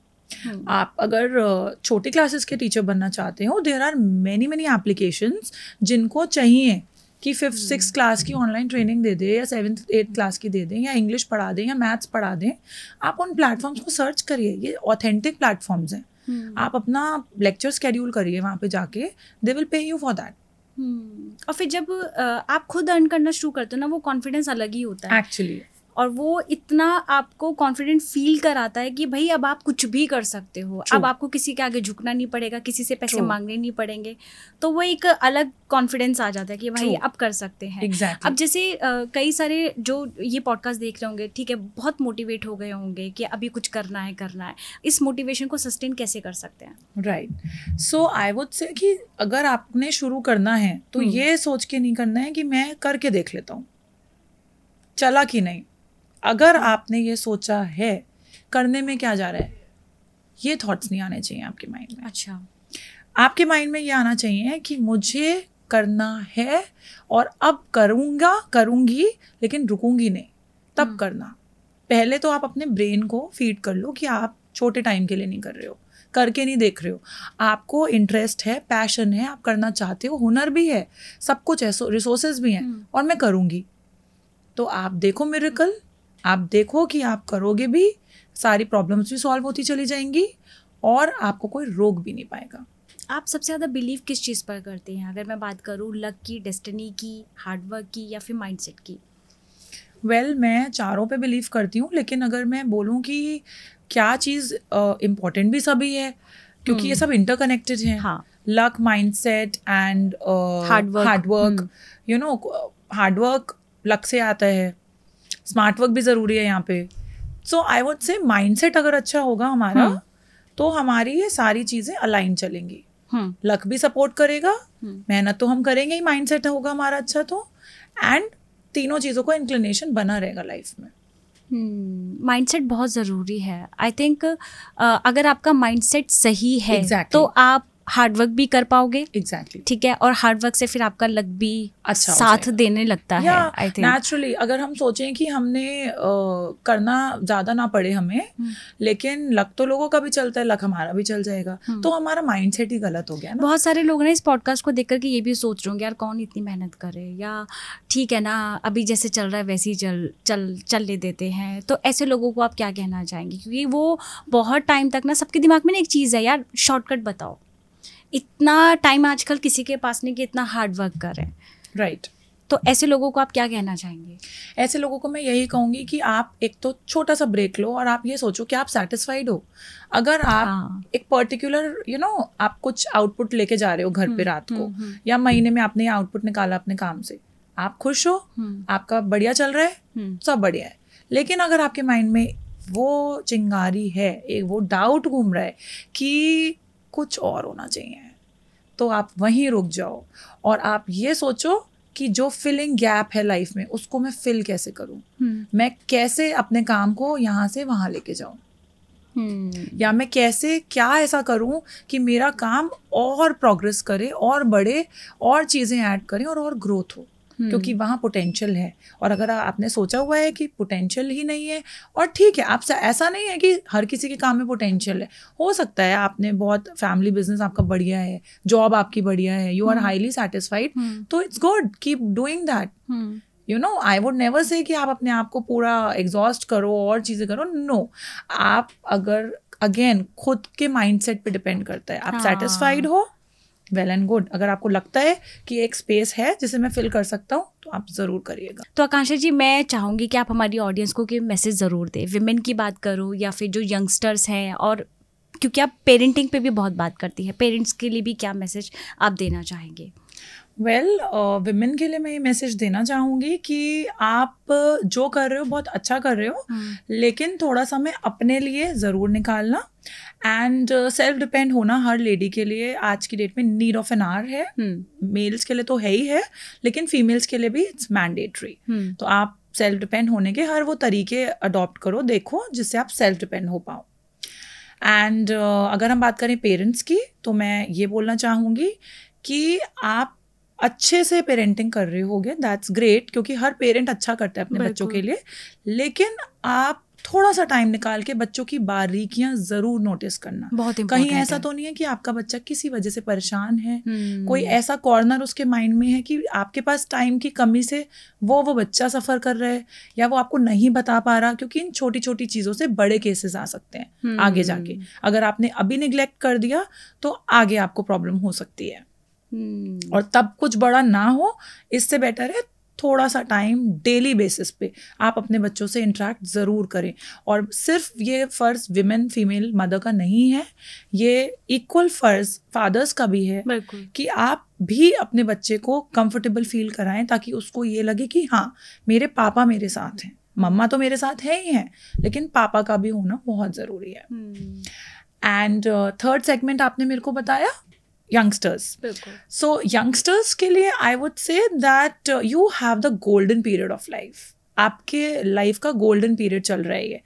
आप अगर छोटी क्लासेस के टीचर बनना चाहते हो, देयर आर मेनी एप्लीकेशंस जिनको चाहिए कि 5th 6th क्लास की ऑनलाइन ट्रेनिंग दे दे, या 7th 8th क्लास की दे दें, या इंग्लिश पढ़ा दें, या मैथ्स पढ़ा दें। आप उन प्लेटफॉर्म्स को सर्च करिए, ये ऑथेंटिक प्लेटफॉर्म्स हैं। आप अपना लेक्चर स्केड्यूल करिए वहाँ पे जाके, they will pay you for that. और फिर जब आप खुद अर्न करना शुरू करते हो ना, वो कॉन्फिडेंस अलग ही होता है एक्चुअली, और वो इतना आपको कॉन्फिडेंट फील कराता है कि भाई अब आप कुछ भी कर सकते हो। अब आपको किसी के आगे झुकना नहीं पड़ेगा, किसी से पैसे मांगने नहीं पड़ेंगे, तो वो एक अलग कॉन्फिडेंस आ जाता है कि भाई अब कर सकते हैं। Exactly. अब जैसे कई सारे जो ये पॉडकास्ट देख रहे होंगे, ठीक है, बहुत मोटिवेट हो गए होंगे कि अभी कुछ करना है। इस मोटिवेशन को सस्टेन कैसे कर सकते हैं? Right. So I would say कि अगर आपने शुरू करना है तो ये सोच के नहीं करना है कि मैं करके देख लेता हूँ, चला कि नहीं। अगर आपने ये सोचा है करने में क्या जा रहा है, ये थॉट्स नहीं आने चाहिए आपके माइंड में। अच्छा, आपके माइंड में ये आना चाहिए कि मुझे करना है और अब करूँगी, लेकिन रुकूंगी नहीं, तब करना। पहले तो आप अपने ब्रेन को फीड कर लो कि आप छोटे टाइम के लिए नहीं कर रहे हो, करके नहीं देख रहे हो, आपको इंटरेस्ट है, पैशन है, आप करना चाहते हो, हुनर भी है, सब कुछ है, रिसोर्सेज भी हैं, और मैं करूँगी। तो आप देखो मिरेकल, आप देखो कि आप करोगे भी, सारी प्रॉब्लम्स भी सॉल्व होती चली जाएंगी, और आपको कोई रोक भी नहीं पाएगा। आप सबसे ज़्यादा बिलीव किस चीज़ पर करते हैं? अगर मैं बात करूँ लक की, डेस्टिनी की, हार्डवर्क की, या फिर माइंडसेट की? मैं चारों पे बिलीव करती हूँ, लेकिन अगर मैं बोलूँ कि क्या चीज़ इम्पोर्टेंट भी सभी है, क्योंकि ये सब इंटरकनेक्टेड हैं। हाँ। Luck, mindset and hard work, you know, hard work luck से आता है, स्मार्ट वर्क भी ज़रूरी है यहाँ पे। सो आई वुड से माइंडसेट अगर अच्छा होगा हमारा, तो हमारी ये सारी चीज़ें अलाइन चलेंगी। लक भी सपोर्ट करेगा, मेहनत तो हम करेंगे ही, माइंडसेट होगा हमारा अच्छा तो, एंड तीनों चीज़ों को इंक्लिनेशन बना रहेगा लाइफ में। माइंडसेट बहुत ज़रूरी है। आई थिंक अगर आपका माइंडसेट सही है, तो आप हार्डवर्क भी कर पाओगे। एग्जैक्टली। ठीक है, और हार्डवर्क से फिर आपका लक भी अच्छा साथ देने लगता है। आई थिंक नेचुरली अगर हम सोचें कि हमने करना ज़्यादा ना पड़े हमें, लेकिन लक तो लोगों का भी चलता है, लक हमारा भी चल जाएगा, तो हमारा माइंडसेट ही गलत हो गया ना। बहुत सारे लोग ना इस पॉडकास्ट को देख करके ये भी सोच रहे होंगे, यार कौन इतनी मेहनत करे, या ठीक है ना अभी जैसे चल रहा है वैसे ही चलने देते हैं। तो ऐसे लोगों को आप क्या कहना चाहेंगे? क्योंकि वो बहुत टाइम तक ना, सबके दिमाग में ना एक चीज़ है, यार शॉर्टकट बताओ। इतना टाइम आजकल किसी के पास नहीं कि इतना हार्ड वर्क करें। राइट। तो ऐसे लोगों को आप क्या कहना चाहेंगे? ऐसे लोगों को मैं यही कहूँगी कि आप एक तो छोटा सा ब्रेक लो, और आप ये सोचो कि आप सेटिस्फाइड हो। अगर आप एक पर्टिकुलर आप कुछ आउटपुट लेके जा रहे हो घर पे रात को, या महीने में आपने ये आउटपुट निकाला अपने काम से, आप खुश हो, आपका बढ़िया चल रहा है, सब बढ़िया है। लेकिन अगर आपके माइंड में वो चिंगारी है, एक वो डाउट घूम रहा है कि कुछ और होना चाहिए, तो आप वहीं रुक जाओ, और आप ये सोचो कि जो फिलिंग गैप है लाइफ में, उसको मैं फिल कैसे करूं, मैं कैसे अपने काम को यहाँ से वहाँ लेके जाऊं, या मैं कैसे क्या ऐसा करूं कि मेरा काम और प्रोग्रेस करे, और बढ़े, और चीज़ें ऐड करें, और ग्रोथ हो, क्योंकि वहाँ पोटेंशियल है। और अगर आपने सोचा हुआ है कि पोटेंशियल ही नहीं है, और ठीक है, आपसे ऐसा नहीं है कि हर किसी के काम में पोटेंशियल है, हो सकता है आपने बहुत फैमिली बिजनेस आपका बढ़िया है, जॉब आपकी बढ़िया है, यू आर हाईली सेटिस्फाइड, तो it's good, keep doing that. I would never say कि आप अपने आप को पूरा एग्जॉस्ट करो और चीज़ें करो। नो, आप अगर अगेन खुद के माइंडसेट पे डिपेंड करता है. आप हाँ. सेटिस्फाइड हो, वेल एंड गुड. अगर आपको लगता है कि एक स्पेस है जिसे मैं फिल कर सकता हूँ तो आप ज़रूर करिएगा. तो आकांक्षा जी, मैं चाहूँगी कि आप हमारी ऑडियंस को कि मैसेज ज़रूर दें. विमेन की बात करो या फिर जो यंगस्टर्स हैं, और क्योंकि आप पेरेंटिंग पे भी बहुत बात करती हैं, पेरेंट्स के लिए भी क्या मैसेज आप देना चाहेंगे? वेल, विमेन के लिए मैं ये मैसेज देना चाहूँगी कि आप जो कर रहे हो बहुत अच्छा कर रहे हो, लेकिन थोड़ा समय अपने लिए ज़रूर निकालना. एंड सेल्फ डिपेंड होना हर लेडी के लिए आज की डेट में नीड ऑफ एन आवर है. मेल्स के लिए तो है ही है, लेकिन फीमेल्स के लिए भी इट्स मैंडेटरी. तो आप सेल्फ डिपेंड होने के हर वो तरीके अडॉप्ट करो, देखो, जिससे आप सेल्फ डिपेंड हो पाओ. एंड अगर हम बात करें पेरेंट्स की, तो मैं ये बोलना चाहूँगी कि आप अच्छे से पेरेंटिंग कर रहे होगे, दैट्स ग्रेट, क्योंकि हर पेरेंट अच्छा करता है अपने बच्चों के लिए. लेकिन आप थोड़ा सा टाइम निकाल के बच्चों की बारीकियां जरूर नोटिस करना. बहुत कहीं ऐसा तो नहीं है कि आपका बच्चा किसी वजह से परेशान है, कोई ऐसा कॉर्नर उसके माइंड में है कि आपके पास टाइम की कमी से वो बच्चा सफ़र कर रहा है, या वो आपको नहीं बता पा रहा. क्योंकि इन छोटी छोटी चीज़ों से बड़े केसेस आ सकते हैं आगे जाके. अगर आपने अभी निग्लेक्ट कर दिया तो आगे आपको प्रॉब्लम हो सकती है. और तब कुछ बड़ा ना हो, इससे बेटर है थोड़ा सा टाइम डेली बेसिस पे आप अपने बच्चों से इंटरेक्ट ज़रूर करें. और सिर्फ ये फ़र्ज़ विमेन फीमेल मदर का नहीं है, ये इक्वल फ़र्ज़ फादर्स का भी है कि आप भी अपने बच्चे को कंफर्टेबल फील कराएं, ताकि उसको ये लगे कि हाँ, मेरे पापा मेरे साथ हैं. मम्मा तो मेरे साथ है ही हैं, लेकिन पापा का भी होना बहुत ज़रूरी है. एंड थर्ड सेगमेंट आपने मेरे को बताया youngsters. So youngsters के लिए I would say that you have the golden period of life. आपके लाइफ का गोल्डन पीरियड चल रहा है ये.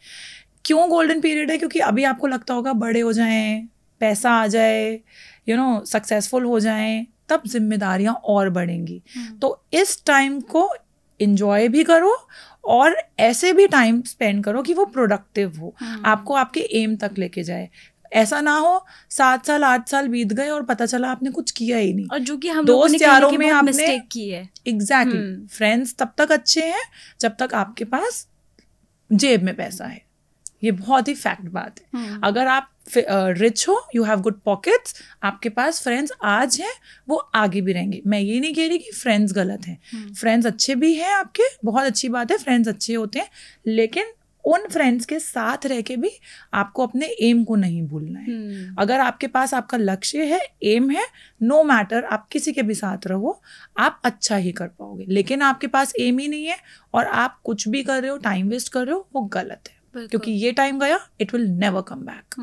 क्यों गोल्डन पीरियड है? क्योंकि अभी आपको लगता होगा बड़े हो जाएं, पैसा आ जाए, सक्सेसफुल हो जाएं, तब जिम्मेदारियां और बढ़ेंगी. तो इस टाइम को enjoy भी करो और ऐसे भी टाइम स्पेंड करो कि वो प्रोडक्टिव हो, आपको आपके एम तक लेके जाए. ऐसा ना हो 7 साल 8 साल बीत गए और पता चला आपने कुछ किया ही नहीं. और जो कि हम दोस्त यारों में आपने मिस्टेक की है. एग्जैक्टली. फ्रेंड्स तब तक अच्छे हैं जब तक आपके पास जेब में पैसा है. ये बहुत ही फैक्ट बात है. अगर आप रिच हो, यू हैव गुड पॉकेट्स, आपके पास फ्रेंड्स आज हैं, वो आगे भी रहेंगे. मैं ये नहीं कह रही कि फ्रेंड्स गलत हैं. फ्रेंड्स अच्छे भी हैं आपके, बहुत अच्छी बात है, फ्रेंड्स अच्छे होते हैं, लेकिन उन फ्रेंड्स के साथ रह के भी आपको अपने एम को नहीं भूलना है. अगर आपके पास आपका लक्ष्य है, एम है, नो मैटर आप किसी के भी साथ रहो, आप अच्छा ही कर पाओगे. लेकिन आपके पास एम ही नहीं है और आप कुछ भी कर रहे हो, टाइम वेस्ट कर रहे हो, वो गलत है. क्योंकि ये टाइम गया, it will never come back.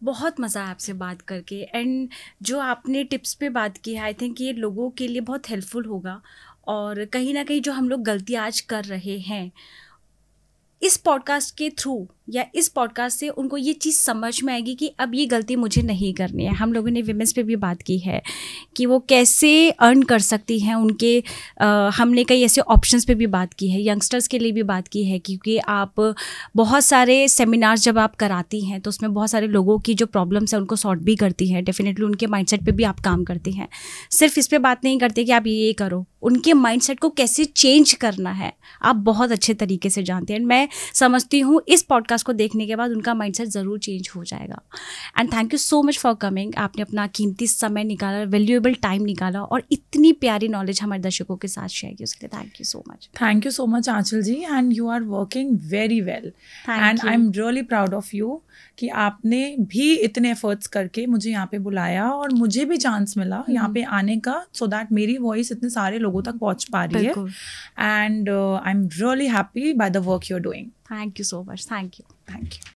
बहुत मज़ा आया आपसे बात करके. एंड जो आपने टिप्स पे बात की है, आई थिंक ये लोगों के लिए बहुत हेल्पफुल होगा. और कहीं ना कहीं जो हम लोग गलती आज कर रहे हैं, इस पॉडकास्ट के थ्रू या इस पॉडकास्ट से उनको ये चीज़ समझ में आएगी कि अब ये गलती मुझे नहीं करनी है. हम लोगों ने विमेंस पे भी बात की है कि वो कैसे अर्न कर सकती हैं उनके. हमने कई ऐसे ऑप्शंस पे भी बात की है, यंगस्टर्स के लिए भी बात की है, क्योंकि आप बहुत सारे सेमिनार्स जब आप कराती हैं तो उसमें बहुत सारे लोगों की जो प्रॉब्लम्स है उनको सॉर्ट भी करती हैं. डेफिनेटली उनके माइंडसेट पे भी आप काम करती हैं. सिर्फ इस पर बात नहीं करते कि आप ये करो, उनके माइंडसेट को कैसे चेंज करना है आप बहुत अच्छे तरीके से जानते हैं. मैं समझती हूँ इस पॉडकास्ट को देखने के बाद उनका माइंडसेट ज़रूर चेंज हो जाएगा. And thank you so much for coming. आपने अपना कीमती समय निकाला, वैल्यूएबल टाइम निकाला और इतनी प्यारी नॉलेज हमारे दर्शकों के साथ शेयर की, उसके लिए thank you so much. Thank you so much Aanchal ji. And you are working very well and I am really proud of you कि आपने भी इतने एफर्ट्स करके मुझे यहाँ पे बुलाया और मुझे भी चांस मिला यहाँ पे आने का, सो दैट मेरी वॉइस इतने सारे लोगों तक पहुँच पा रही है. And I am really happy by the work you are doing. Thank you so much. Thank you.